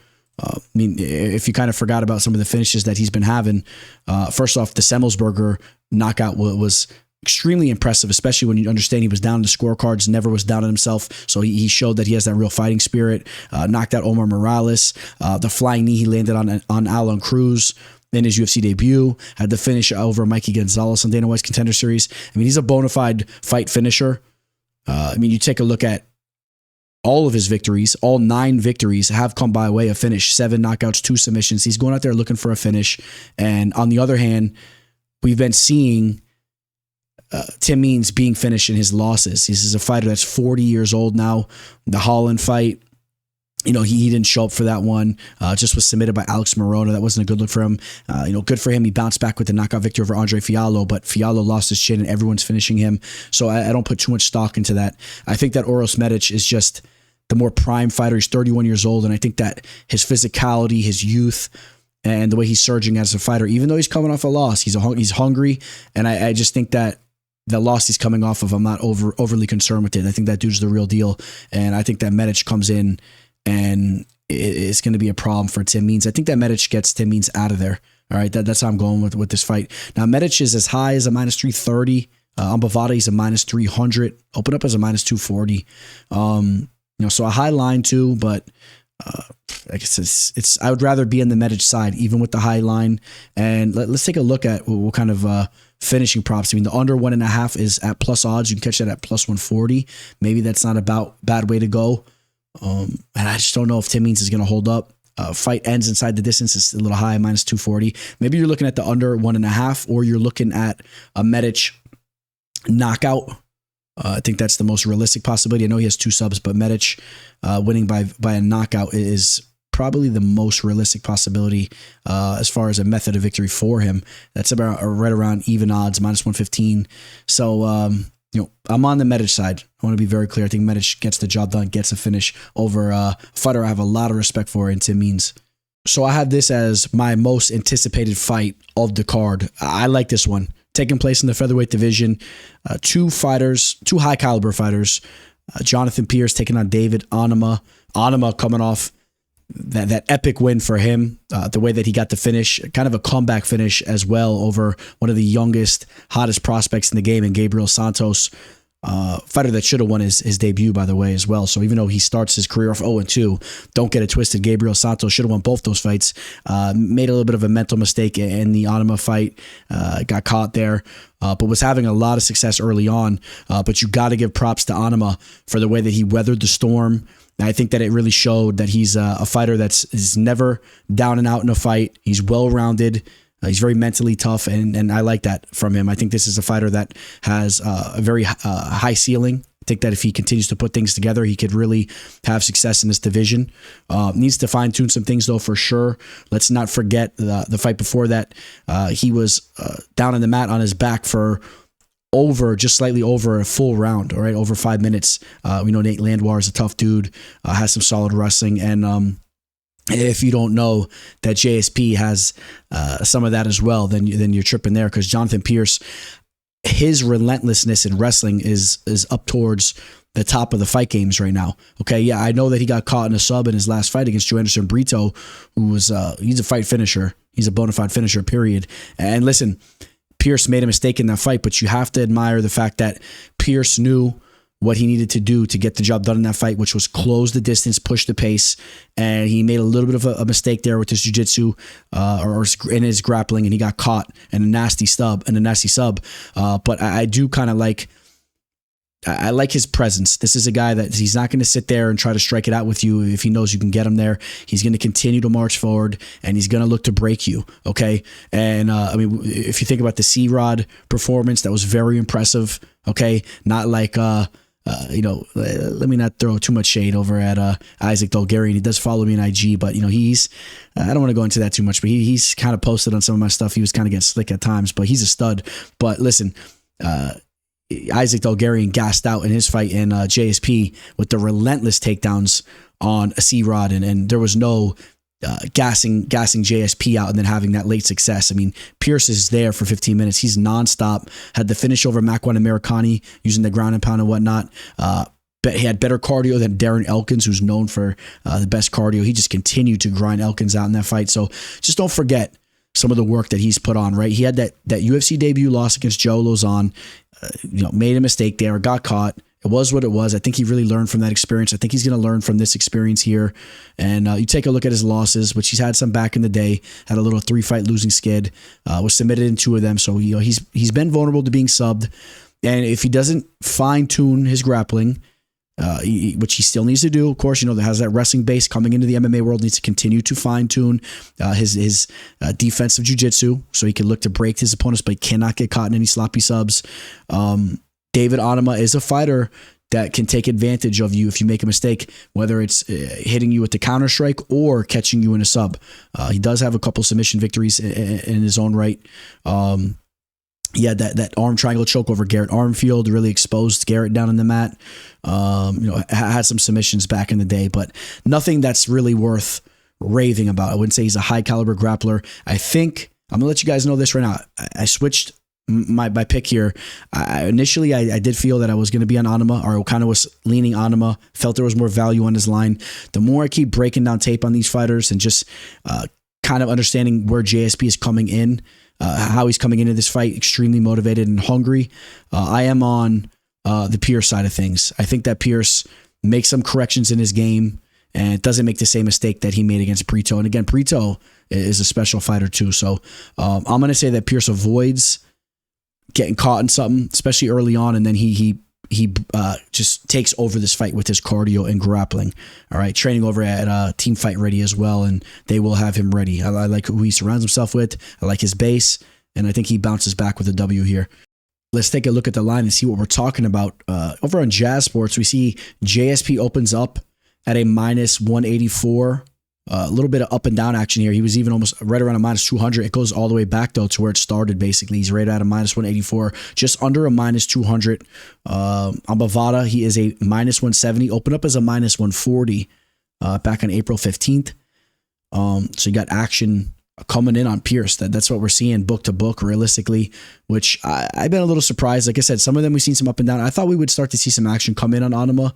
If you kind of forgot about some of the finishes that he's been having, first off, the Semmelsberger knockout was extremely impressive, especially when you understand he was down in the scorecards, never was down on himself. So he showed that he has that real fighting spirit. Knocked out Omar Morales. The flying knee he landed on Alan Cruz in his UFC debut. Had the finish over Mikey Gonzalez on Dana White's Contender Series. He's a bona fide fight finisher. You take a look at all of his victories, all 9 victories have come by way of finish. 7 knockouts, 2 submissions. He's going out there looking for a finish. And on the other hand, we've been seeing Tim Means being finished in his losses. This is a fighter that's 40 years old now. The Holland fight, he didn't show up for that one. Just was submitted by Alex Morona. That wasn't a good look for him. Good for him. He bounced back with the knockout victory over Andre Fiallo, but Fiallo lost his chin and everyone's finishing him. So I don't put too much stock into that. I think that Uros Medic is just the more prime fighter. He's 31 years old, and I think that his physicality, his youth, and the way he's surging as a fighter, even though he's coming off a loss, he's hungry. And I just think that the loss he's coming off of, I'm not overly concerned with it. I think that dude's the real deal. And I think that Medic comes in and it's going to be a problem for Tim Means. I think that Medic gets Tim Means out of there. All right, that's how I'm going with this fight. Now, Medic is as high as a minus 330. On Bovada, he's a minus 300. Open up as a minus 240. So a high line too, but I guess it's. I would rather be on the Medic side, even with the high line. And let's take a look at what kind of finishing props. I mean, the under 1.5 is at plus odds. You can catch that at plus 140. Maybe that's not a bad way to go. And I just don't know if Tim Means is going to hold up. Fight ends inside the distance. It's a little high, minus 240. Maybe you're looking at the under 1.5, or you're looking at a Medic knockout. I think that's the most realistic possibility. I know he has 2 subs, but Medic winning by a knockout is probably the most realistic possibility as far as a method of victory for him. That's about right around even odds, minus 115. So, I'm on the Medic side. I want to be very clear. I think Medic gets the job done, gets a finish over a fighter I have a lot of respect for in Tim Means. So I have this as my most anticipated fight of the card. I like this one. Taking place in the featherweight division. 2 high caliber fighters. Jonathan Pearce taking on David Onama. Onama coming off that epic win for him, the way that he got the finish, kind of a comeback finish as well over one of the youngest, hottest prospects in the game, and Gabriel Santos, fighter that should have won his debut, by the way, as well. So even though he starts his career off 0-2, don't get it twisted. Gabriel Santos should have won both those fights. Made a little bit of a mental mistake in the Onama fight, got caught there, but was having a lot of success early on. But you got to give props to Onama for the way that he weathered the storm. I think that it really showed that he's a fighter is never down and out in a fight. He's well-rounded. He's very mentally tough, and I like that from him. I think this is a fighter that has a very high ceiling. I think that if he continues to put things together, he could really have success in this division. Needs to fine-tune some things, though, for sure. Let's not forget the fight before that. He was down in the mat on his back for just slightly over a full round, all right, over 5 minutes. We know Nate Landwehr is a tough dude, has some solid wrestling, and if you don't know that JSP has some of that as well, then you're tripping there, because Jonathan Pearce, his relentlessness in wrestling is up towards the top of the fight games right now. Okay, yeah, I know that he got caught in a sub in his last fight against Joanderson Brito, who was he's a fight finisher. He's a bona fide finisher, period. And listen, Pearce made a mistake in that fight, but you have to admire the fact that Pearce knew what he needed to do to get the job done in that fight, which was close the distance, push the pace, and he made a little bit of a mistake there with his jiu-jitsu or in his grappling, and he got caught in a nasty sub. But I do kind of like his presence. This is a guy that he's not going to sit there and try to strike it out with you if he knows you can get him there. He's going to continue to march forward, and he's going to look to break you, okay? And, if you think about the C-Rod performance, that was very impressive, okay? Not like, let me not throw too much shade over at Isaac Dolgarian. He does follow me on IG, but, he's, I don't want to go into that too much, but he's kind of posted on some of my stuff. He was kind of getting slick at times, but he's a stud. But listen, Isaac Dolgarian gassed out in his fight in JSP with the relentless takedowns on a C-Rod, and there was no gassing JSP out and then having that late success. I mean, Pearce is there for 15 minutes. He's nonstop. Had the finish over Makwan Americani using the ground and pound and whatnot. But he had better cardio than Darren Elkins, who's known for the best cardio. He just continued to grind Elkins out in that fight. So just don't forget some of the work that he's put on, right? He had that UFC debut loss against Joe Lozon, made a mistake there, got caught. It was what it was. I think he really learned from that experience. I think he's going to learn from this experience here. And you take a look at his losses, which he's had some back in the day, had a little 3-fight losing skid, was submitted in 2 of them. So, he's been vulnerable to being subbed. And if he doesn't fine tune his grappling, which he still needs to do, of course, that has that wrestling base coming into the MMA world, needs to continue to fine tune his defensive jiu-jitsu so he can look to break his opponents, but he cannot get caught in any sloppy subs. David Onama is a fighter that can take advantage of you if you make a mistake, whether it's hitting you with the counter strike or catching you in a sub. He does have a couple submission victories in his own right. That arm triangle choke over Garrett Armfield really exposed Garrett down on the mat. Had some submissions back in the day, but nothing that's really worth raving about. I wouldn't say he's a high caliber grappler. I think I'm gonna let you guys know this right now. I switched my pick here. Initially, I did feel that I was going to be on Onama, or kind of was leaning Onama, felt there was more value on his line. The more I keep breaking down tape on these fighters and just kind of understanding where JSP is coming in, how he's coming into this fight, extremely motivated and hungry, I am on the Pearce side of things. I think that Pearce makes some corrections in his game and doesn't make the same mistake that he made against Brito. And again, Brito is a special fighter too. So I'm going to say that Pearce avoids getting caught in something, especially early on, and then he just takes over this fight with his cardio and grappling. All right, training over at Team Fight Ready as well, and they will have him ready. I like who he surrounds himself with. I like his base, and I think he bounces back with a W here. Let's take a look at the line and see what we're talking about. Over on Jazz Sports, we see JSP opens up at a minus 184. A little bit of up and down action here. He was even almost right around a minus 200. It goes all the way back, though, to where it started, basically. He's right at a minus 184, just under a minus 200. On Bovada, he is a minus 170. Opened up as a minus 140 back on April 15th. So you got action coming in on Pearce. That's what we're seeing book to book, realistically, which I've been a little surprised. Like I said, some of them we've seen some up and down. I thought we would start to see some action come in on Onama.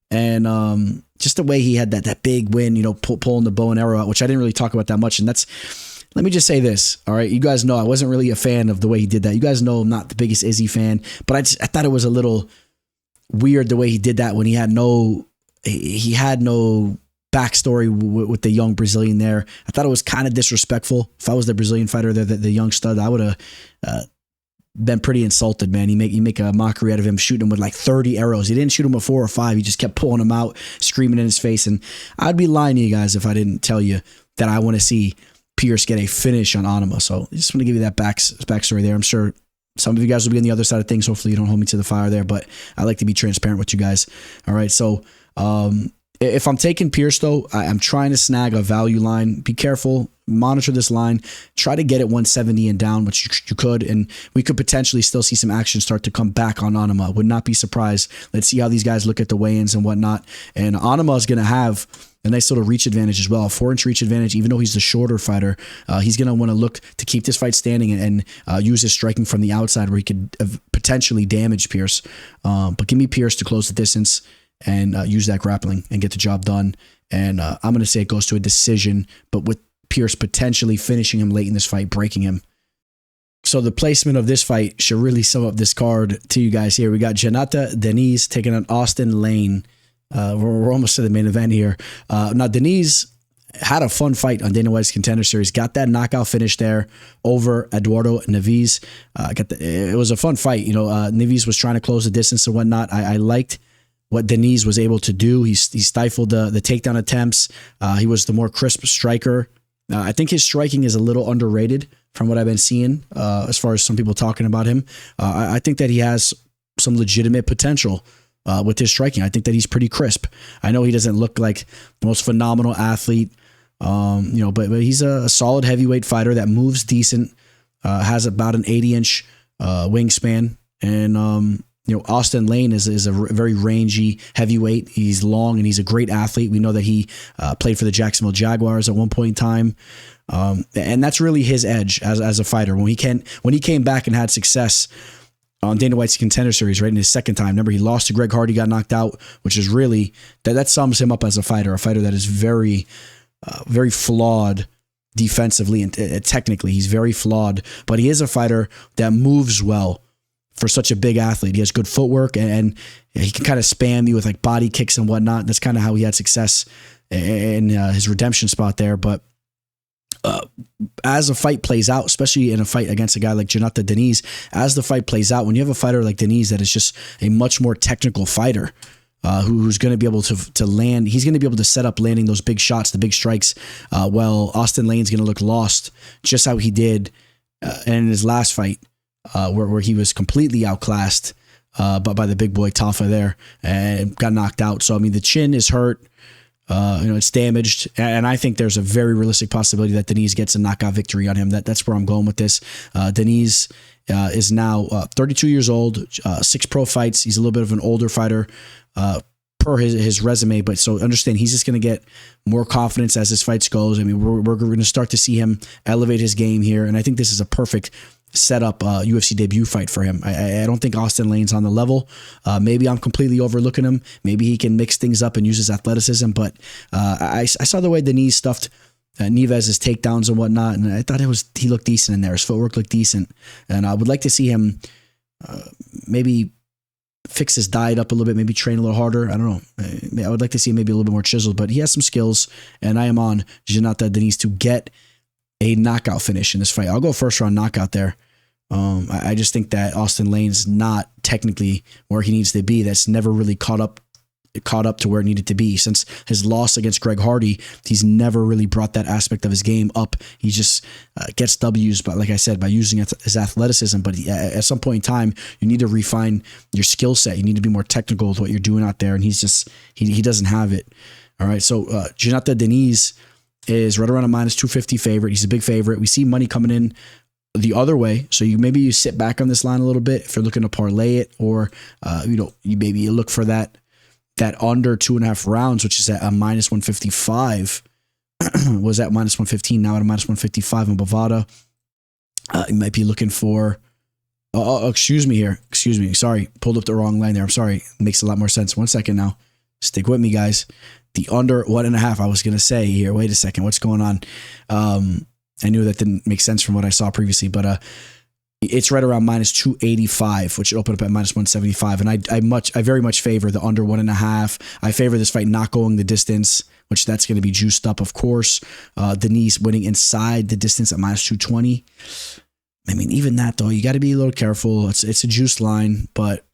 And just the way he had that big win, pulling the bow and arrow out, which I didn't really talk about that much. And let me just say this. All right. You guys know I wasn't really a fan of the way he did that. You guys know I'm not the biggest Izzy fan, but I thought it was a little weird the way he did that when he had no backstory with the young Brazilian there. I thought it was kind of disrespectful. If I was the Brazilian fighter there, the young stud, I would have been pretty insulted, man. You make a mockery out of him, shooting him with like 30 arrows. He didn't shoot him with 4 or 5. He just kept pulling him out, screaming in his face. And I'd be lying to you guys if I didn't tell you that I want to see Pearce get a finish on Onama. So I just want to give you that backstory there. I'm sure some of you guys will be on the other side of things. Hopefully you don't hold me to the fire there, but I like to be transparent with you guys. All right. So, if I'm taking Pearce, though, I'm trying to snag a value line. Be careful. Monitor this line. Try to get it 170 and down, which you could, and we could potentially still see some action start to come back on Onama. Would not be surprised. Let's see how these guys look at the weigh-ins and whatnot. And Onama is going to have a nice little reach advantage as well, a 4-inch reach advantage. Even though he's the shorter fighter, he's going to want to look to keep this fight standing and use his striking from the outside where he could potentially damage Pearce. But give me Pearce to close the distance and use that grappling and get the job done. And I'm going to say it goes to a decision, but with Pearce potentially finishing him late in this fight, breaking him. So the placement of this fight should really sum up this card to you guys here. We got Jhonata Diniz taking on Austen Lane. We're almost to the main event here. Now, Diniz had a fun fight on Dana White's Contender Series. Got that knockout finish there over Eduardo Neves. It was a fun fight. Neves was trying to close the distance and whatnot. I liked what Diniz was able to do. He stifled the takedown attempts. He was the more crisp striker. I think his striking is a little underrated from what I've been seeing as far as some people talking about him. I think that he has some legitimate potential with his striking. I think that he's pretty crisp. I know he doesn't look like the most phenomenal athlete, but he's a solid heavyweight fighter that moves decent, has about an 80-inch wingspan, and Austen Lane is a very rangy heavyweight. He's long and he's a great athlete. We know that he played for the Jacksonville Jaguars at one point in time. And that's really his edge as a fighter. When he came back and had success on Dana White's Contender Series, right, in his second time. Remember, he lost to Greg Hardy, got knocked out, which is really, that sums him up as a fighter that is very, very flawed defensively and technically. He's very flawed, but he is a fighter that moves well. For such a big athlete, he has good footwork and he can kind of spam you with like body kicks and whatnot. That's kind of how he had success in his redemption spot there. But as a fight plays out, especially in a fight against a guy like Jhonata Diniz, as the fight plays out, when you have a fighter like Diniz that is just a much more technical fighter, who's going to be able to land, he's going to be able to set up landing those big shots, the big strikes. Well, Austen Lane's going to look lost, just how he did in his last fight. Where he was completely outclassed but by the big boy Tafa there and got knocked out. So, I mean, the chin is hurt. It's damaged. And I think there's a very realistic possibility that Diniz gets a knockout victory on him. That's where I'm going with this. Diniz is now 32 years old, 6 pro fights. He's a little bit of an older fighter. per his resume, but so understand he's just going to get more confidence as his fights goes. I mean, we're going to start to see him elevate his game here, and I think this is a perfect setup UFC debut fight for him. I don't think Austen Lane's on the level. Maybe I'm completely overlooking him. Maybe he can mix things up and use his athleticism, but I saw the way Diniz stuffed Neves' takedowns and whatnot, and I thought he looked decent in there. His footwork looked decent, and I would like to see him maybe fix his diet up a little bit, maybe train a little harder. I don't know. I would like to see him maybe a little bit more chiseled, but he has some skills, and I am on Jhonata Diniz to get a knockout finish in this fight. I'll go first round knockout there. I just think that Austen Lane's not technically where he needs to be. That's never really caught up to where it needed to be. Since his loss against Greg Hardy, he's never really brought that aspect of his game up. He just gets W's, but like I said, by using his athleticism. But at some point in time, you need to refine your skill set. You need to be more technical with what you're doing out there, and he's just he doesn't have it. All right, so Jhonata Diniz is right around a -250 favorite. He's a big favorite. We see money coming in the other way, so maybe you sit back on this line a little bit if you're looking to parlay it, or you maybe look for that under 2.5 rounds, which is at a -155. Was at -115, now at a -155 in Bovada. You might be looking for. Excuse me. Sorry, pulled up the wrong line there. I'm sorry. Makes a lot more sense. 1 second now. Stick with me, guys. The under 1.5. I was gonna say here. Wait a second. What's going on? I knew that didn't make sense from what I saw previously, but it's right around -285, which opened up at -175. And I very much favor the under 1.5. I favor this fight not going the distance, which that's going to be juiced up, of course. Diniz winning inside the distance at -220. I mean, even that though, you got to be a little careful. It's a juice line, but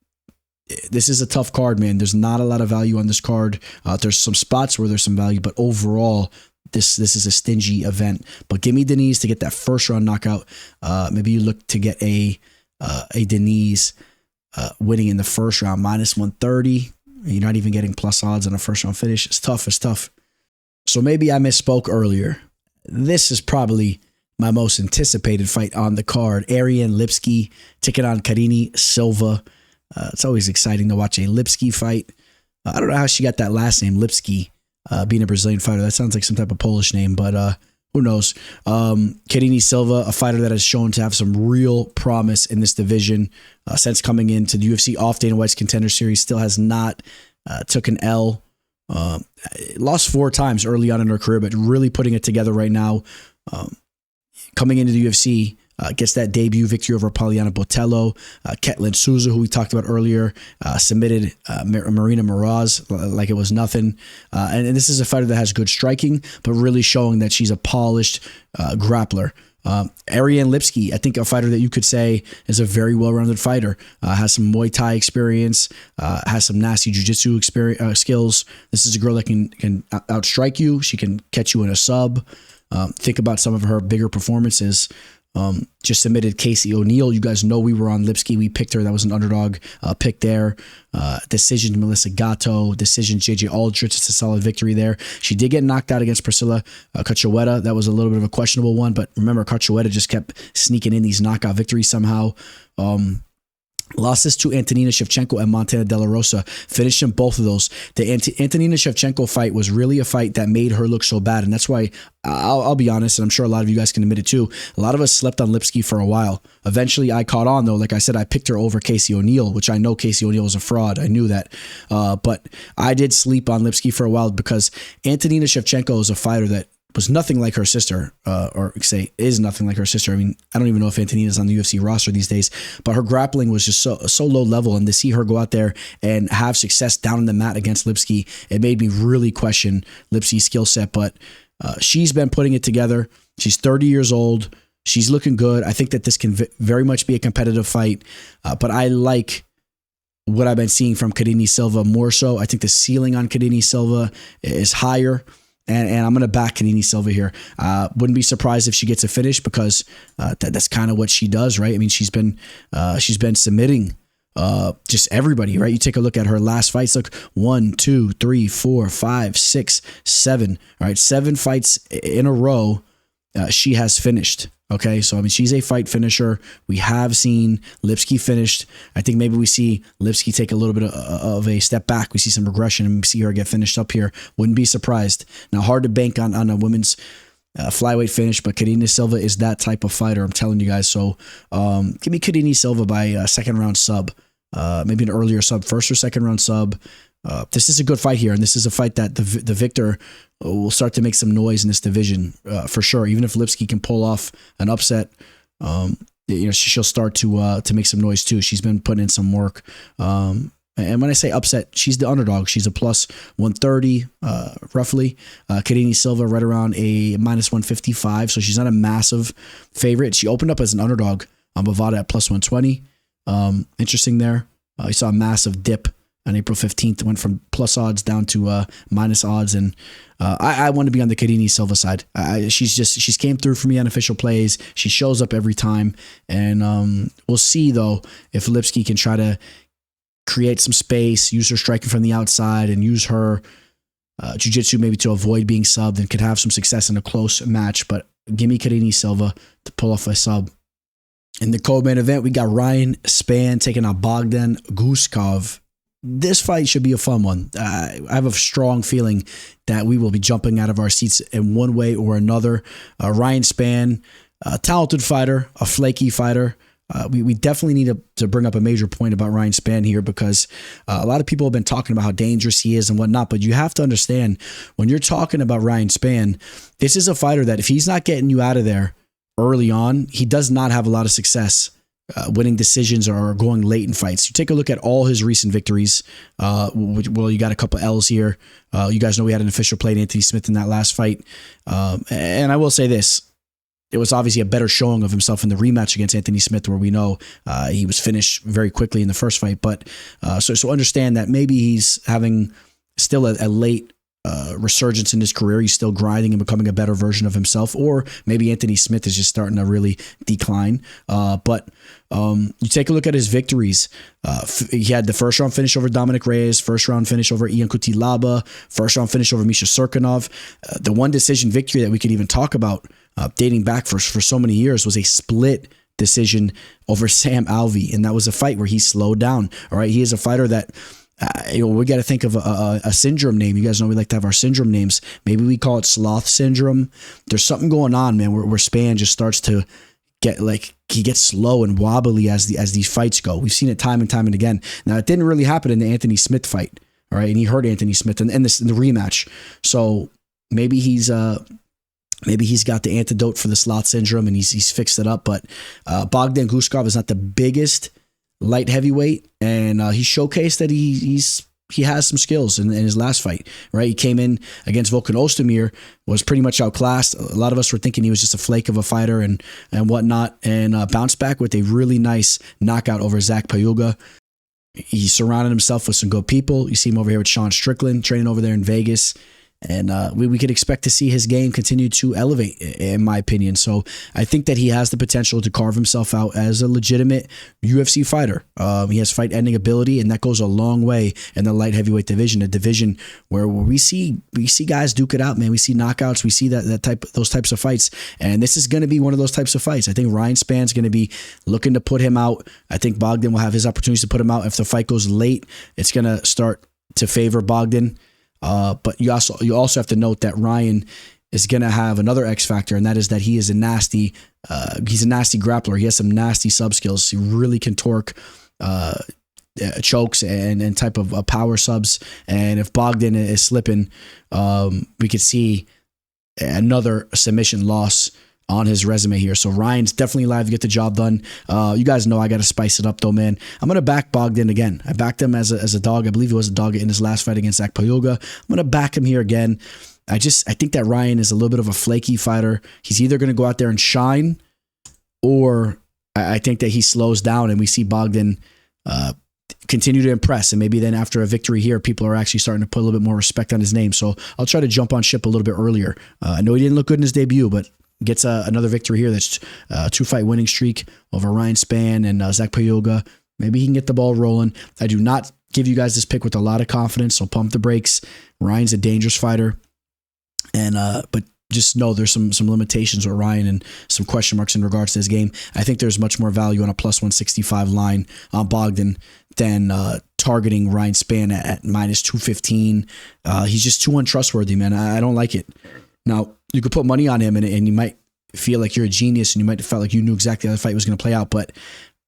this is a tough card, man. There's not a lot of value on this card. There's some spots where there's some value, but overall, this is a stingy event. But give me Diniz to get that first round knockout. Maybe you look to get a Diniz winning in the first round, -130. You're not even getting plus odds on a first round finish. It's tough. So maybe I misspoke earlier. This is probably my most anticipated fight on the card. Ariane Lipski taking on Karine Silva. It's always exciting to watch a Lipski fight. I don't know how she got that last name, Lipski. Being a Brazilian fighter, that sounds like some type of Polish name, but who knows? Karine Silva, a fighter that has shown to have some real promise in this division since coming into the UFC off Dana White's Contender Series, still has not took an L. Lost 4 times early on in her career, but really putting it together right now. Coming into the UFC, gets that debut victory over Pauliana Botello. Ketlen Souza, who we talked about earlier, submitted Marina Moraz like it was nothing. And this is a fighter that has good striking, but really showing that she's a polished grappler. Ariane Lipski, I think a fighter that you could say is a very well-rounded fighter, has some Muay Thai experience, has some nasty jiu-jitsu skills. This is a girl that can outstrike you. She can catch you in a sub. Think about some of her bigger performances. Just submitted Casey O'Neill. You guys know we were on Lipski. We picked her. That was an underdog pick there. Decision Melissa Gatto. Decision JJ Aldrich. It's a solid victory there. She did get knocked out against Priscilla Cachoeira. That was a little bit of a questionable one, but remember, Cachoeira just kept sneaking in these knockout victories somehow. Lost this to Antonina Shevchenko and Montana De La Rosa. Finished in both of those. The Antonina Shevchenko fight was really a fight that made her look so bad. And that's why I'll be honest, and I'm sure a lot of you guys can admit it too. A lot of us slept on Lipski for a while. Eventually, I caught on though. Like I said, I picked her over Casey O'Neill, which I know Casey O'Neill was a fraud. I knew that. But I did sleep on Lipski for a while because Antonina Shevchenko is a fighter that was nothing like her sister, or say is nothing like her sister. I mean, I don't even know if Antonina's on the UFC roster these days, but her grappling was just so low level, and to see her go out there and have success down in the mat against Lipski, it made me really question Lipski's skill set. But she's been putting it together. She's 30 years old. She's looking good. I think that this can very much be a competitive fight, but I like what I've been seeing from Karine Silva more so. I think the ceiling on Karine Silva is higher. And I'm going to back Karine Silva here. Wouldn't be surprised if she gets a finish because that's kind of what she does, right? I mean, she's been submitting just everybody, right? You take a look at her last fights. Look, 1, 2, 3, 4, 5, 6, 7. All right, 7 fights in a row she has finished. Okay, so I mean, she's a fight finisher. We have seen Lipski finished. I think maybe we see Lipski take a little bit of a step back. We see some regression and we see her get finished up here. Wouldn't be surprised. Now, hard to bank on a women's flyweight finish, but Karine Silva is that type of fighter. I'm telling you guys. So give me Karine Silva by a second round sub, maybe an earlier sub, first or second round sub. This is a good fight here, and this is a fight that the victor will start to make some noise in this division for sure. Even if Lipski can pull off an upset, she'll start to make some noise too. She's been putting in some work. And when I say upset, she's the underdog. She's a plus 130 roughly. Karine Silva right around a minus 155, so she's not a massive favorite. She opened up as an underdog on Bovada at plus 120. Interesting there. You saw a massive dip on April 15th, went from plus odds down to minus odds. And I want to be on the Karine Silva side. She's came through for me on official plays. She shows up every time. And we'll see, though, if Lipski can try to create some space, use her striking from the outside, and use her jiu-jitsu maybe to avoid being subbed and could have some success in a close match. But give me Karine Silva to pull off a sub. In the co-main event, we got Ryan Spann taking on Bogdan Guskov. This fight should be a fun one. I have a strong feeling that we will be jumping out of our seats in one way or another. Ryan Spann, a talented fighter, a flaky fighter. We definitely need to bring up a major point about Ryan Spann here because a lot of people have been talking about how dangerous he is and whatnot, but you have to understand when you're talking about Ryan Spann, this is a fighter that if he's not getting you out of there early on, he does not have a lot of success winning decisions or going late in fights. You take a look at all his recent victories. Well, you got a couple L's here. You guys know we had an official play to Anthony Smith in that last fight. And I will say this. It was obviously a better showing of himself in the rematch against Anthony Smith, where we know he was finished very quickly in the first fight. But so understand that maybe he's having still a late resurgence in his career. He's still grinding and becoming a better version of himself, or maybe Anthony Smith is just starting to really decline. But you take a look at his victories. He had the first round finish over Dominic Reyes, first round finish over Ian Cutelaba, first round finish over Misha Serkinov. The one decision victory that we could even talk about dating back for so many years was a split decision over Sam Alvey, and that was a fight where he slowed down. All right, he is a fighter that we got to think of a syndrome name. You guys know we like to have our syndrome names. Maybe we call it sloth syndrome. There's something going on, man, where Spann just starts to get he gets slow and wobbly as these fights go. We've seen it time and time and again. Now, it didn't really happen in the Anthony Smith fight, all right, and he hurt Anthony Smith in the rematch. So maybe he's got the antidote for the sloth syndrome and he's fixed it up. But Bogdan Guskov is not the biggest light heavyweight, and he showcased that he has some skills in his last fight, right? He came in against Volkan Ozdemir, was pretty much outclassed. A lot of us were thinking he was just a flake of a fighter and whatnot, and bounced back with a really nice knockout over Zach Payuga. He surrounded himself with some good people. You see him over here with Sean Strickland, training over there in Vegas. And we could expect to see his game continue to elevate, in my opinion. So I think that he has the potential to carve himself out as a legitimate UFC fighter. He has fight-ending ability, and that goes a long way in the light heavyweight division, a division where we see guys duke it out, man. We see knockouts. We see those types of fights, and this is going to be one of those types of fights. I think Ryan Spann's going to be looking to put him out. I think Bogdan will have his opportunities to put him out. If the fight goes late, it's going to start to favor Bogdan. But you also have to note that Ryan is going to have another X factor, and that is that he is a nasty grappler. He has some nasty sub skills. He really can torque chokes and type of power subs. And if Bogdan is slipping, we could see another submission loss on his resume here. So Ryan's definitely live to get the job done. You guys know I got to spice it up though, man. I'm going to back Bogdan again. I backed him as a dog. I believe he was a dog in his last fight against Zach Payuga. I'm going to back him here again. I think that Ryan is a little bit of a flaky fighter. He's either going to go out there and shine, or I think that he slows down and we see Bogdan continue to impress. And maybe then after a victory here, people are actually starting to put a little bit more respect on his name. So I'll try to jump on ship a little bit earlier. I know he didn't look good in his debut, but gets another victory here. That's a 2-fight winning streak over Ryan Spann and Zach Payuga. Maybe he can get the ball rolling. I do not give you guys this pick with a lot of confidence, so pump the brakes. Ryan's a dangerous fighter, and but just know there's some limitations with Ryan and some question marks in regards to his game. I think there's much more value on a plus 165 line on Bogdan than targeting Ryan Spann at minus 215. He's just too untrustworthy, man. I don't like it. Now, you could put money on him and you might feel like you're a genius and you might have felt like you knew exactly how the fight was going to play out, but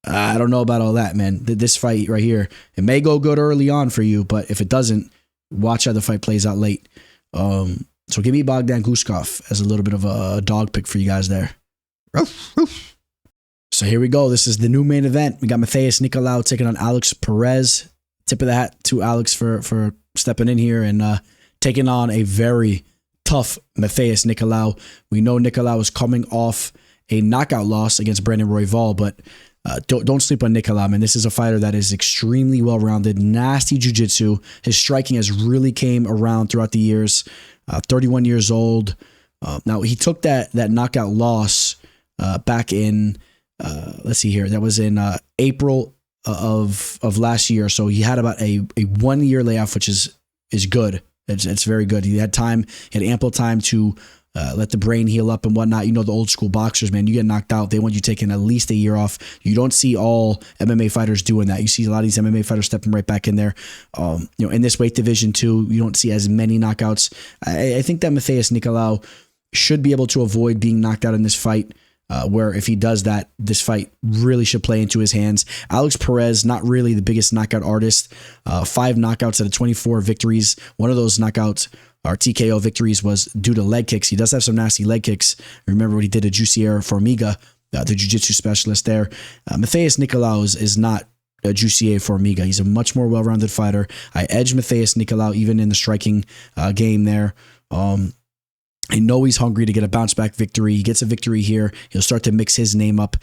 I don't know about all that, man. This fight right here, it may go good early on for you, but if it doesn't, watch how the fight plays out late. So give me Bogdan Guskov as a little bit of a dog pick for you guys there. So here we go. This is the new main event. We got Matheus Nicolau taking on Alex Perez. Tip of the hat to Alex for stepping in here and taking on a very tough Matheus Nicolau. We know Nicolau is coming off a knockout loss against Brandon Royval, but don't sleep on Nicolau, man. This is a fighter that is extremely well-rounded, nasty jiu-jitsu. His striking has really came around throughout the years. 31 years old. Now, he took that knockout loss back in, let's see here, that was in April of last year. So he had about a 1 year layoff, which is good. It's very good. He had time, he had ample time to let the brain heal up and whatnot. You know, the old school boxers, man, you get knocked out, they want you taking at least a year off. You don't see all MMA fighters doing that. You see a lot of these MMA fighters stepping right back in there. In this weight division too, you don't see as many knockouts. I think that Matheus Nicolau should be able to avoid being knocked out in this fight. Where if he does that, this fight really should play into his hands. Alex Perez, not really the biggest knockout artist. 5 knockouts out of 24 victories. One of those knockouts, or TKO victories, was due to leg kicks. He does have some nasty leg kicks. Remember what he did to Hayisaer Formiga, the jiu-jitsu specialist there. Matheus Nicolau is not a Hayisaer Formiga. He's a much more well-rounded fighter. I edge Matheus Nicolau even in the striking game there. I know he's hungry to get a bounce-back victory. He gets a victory here. He'll start to mix his name up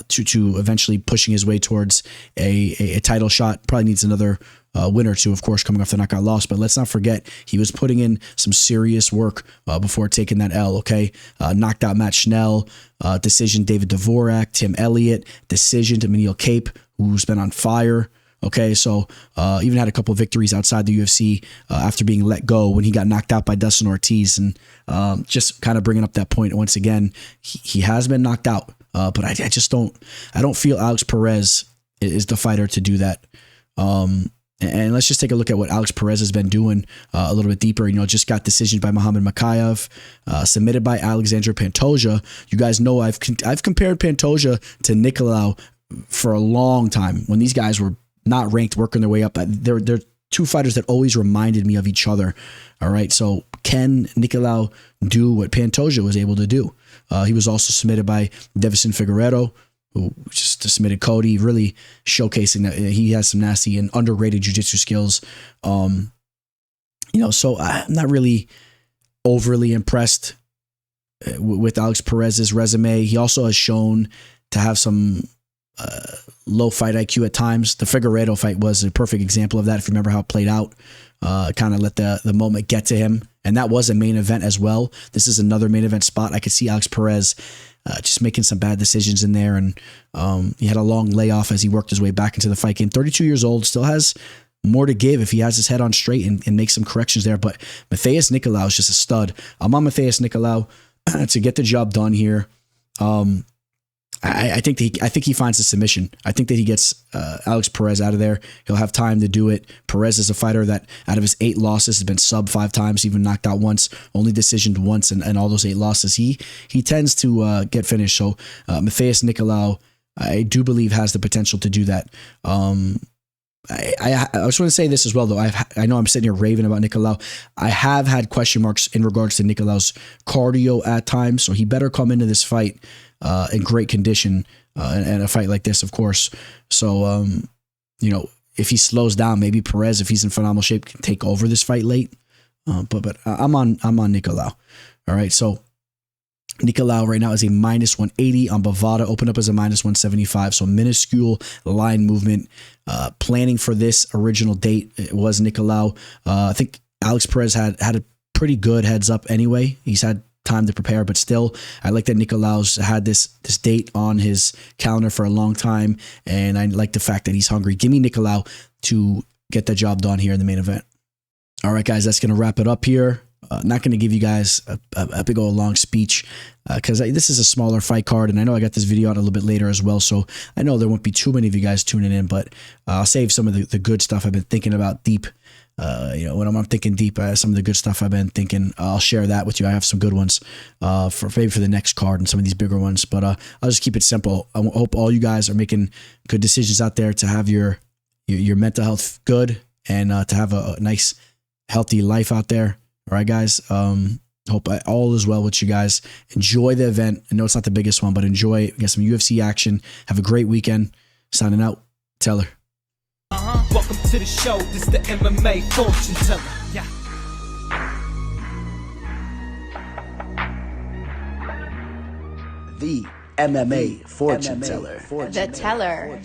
to eventually pushing his way towards a title shot. Probably needs another win or two, of course, coming off the knockout loss. But let's not forget, he was putting in some serious work before taking that L, okay? Knocked out Matt Schnell, decision David Dvorak, Tim Elliott, decision to Manil Cape, who's been on fire. Okay, so even had a couple of victories outside the UFC after being let go when he got knocked out by Dustin Ortiz. And just kind of bringing up that point once again, he has been knocked out, but I just don't feel Alex Perez is the fighter to do that. And let's just take a look at what Alex Perez has been doing a little bit deeper. Just got decision by Muhammad Makayev, submitted by Alexandre Pantoja. You guys know I've compared Pantoja to Nicolau for a long time when these guys were not ranked, working their way up. They're two fighters that always reminded me of each other. All right, so can Nicolau do what Pantoja was able to do? He was also submitted by Devison Figueiredo, who just submitted Cody, really showcasing that he has some nasty and underrated jiu-jitsu skills. So I'm not really overly impressed with Alex Perez's resume. He also has shown to have some low fight IQ at times. The Figueiredo fight was a perfect example of that. If you remember how it played out, kind of let the moment get to him. And that was a main event as well. This is another main event spot. I could see Alex Perez just making some bad decisions in there. And he had a long layoff as he worked his way back into the fight game. 32 years old, still has more to give if he has his head on straight and make some corrections there. But Matheus Nicolau is just a stud. I'm on Matheus Nicolau to get the job done here. I think he finds the submission. I think that he gets Alex Perez out of there. He'll have time to do it. Perez is a fighter that out of his 8 losses has been sub 5 times, even knocked out once, only decisioned once, and all those 8 losses. He tends to get finished. So Matheus Nicolau, I do believe, has the potential to do that. I just want to say this as well, though. I know I'm sitting here raving about Nicolau. I have had question marks in regards to Nicolau's cardio at times, so he better come into this fight in great condition and a fight like this, of course. So, if he slows down, maybe Perez, if he's in phenomenal shape, can take over this fight late. But I'm on Nicolau. All right, so Nicolau right now is a minus 180 on Bovada, opened up as a minus 175. So minuscule line movement. Planning for this original date, it was Nicolau. I think Alex Perez had a pretty good heads up anyway. He's had time to prepare, but still, I like that Nicolau's had this date on his calendar for a long time, and I like the fact that he's hungry. Give me Nicolau to get the job done here in the main event. All right, guys, that's going to wrap it up here. Not going to give you guys a big old long speech because this is a smaller fight card, and I know I got this video out a little bit later as well, so I know there won't be too many of you guys tuning in, but I'll save some of the good stuff I've been thinking about deep. When I'm thinking deep, some of the good stuff I've been thinking, I'll share that with you. I have some good ones for maybe for the next card and some of these bigger ones, but I'll just keep it simple. I hope all you guys are making good decisions out there to have your mental health good and to have a nice, healthy life out there. All right, guys. Hope all is well with you guys. Enjoy the event. I know it's not the biggest one, but enjoy it. Get some UFC action. Have a great weekend. Signing out. Teller. Welcome to the show. This the MMA fortune teller. Yeah. The MMA fortune teller. The teller.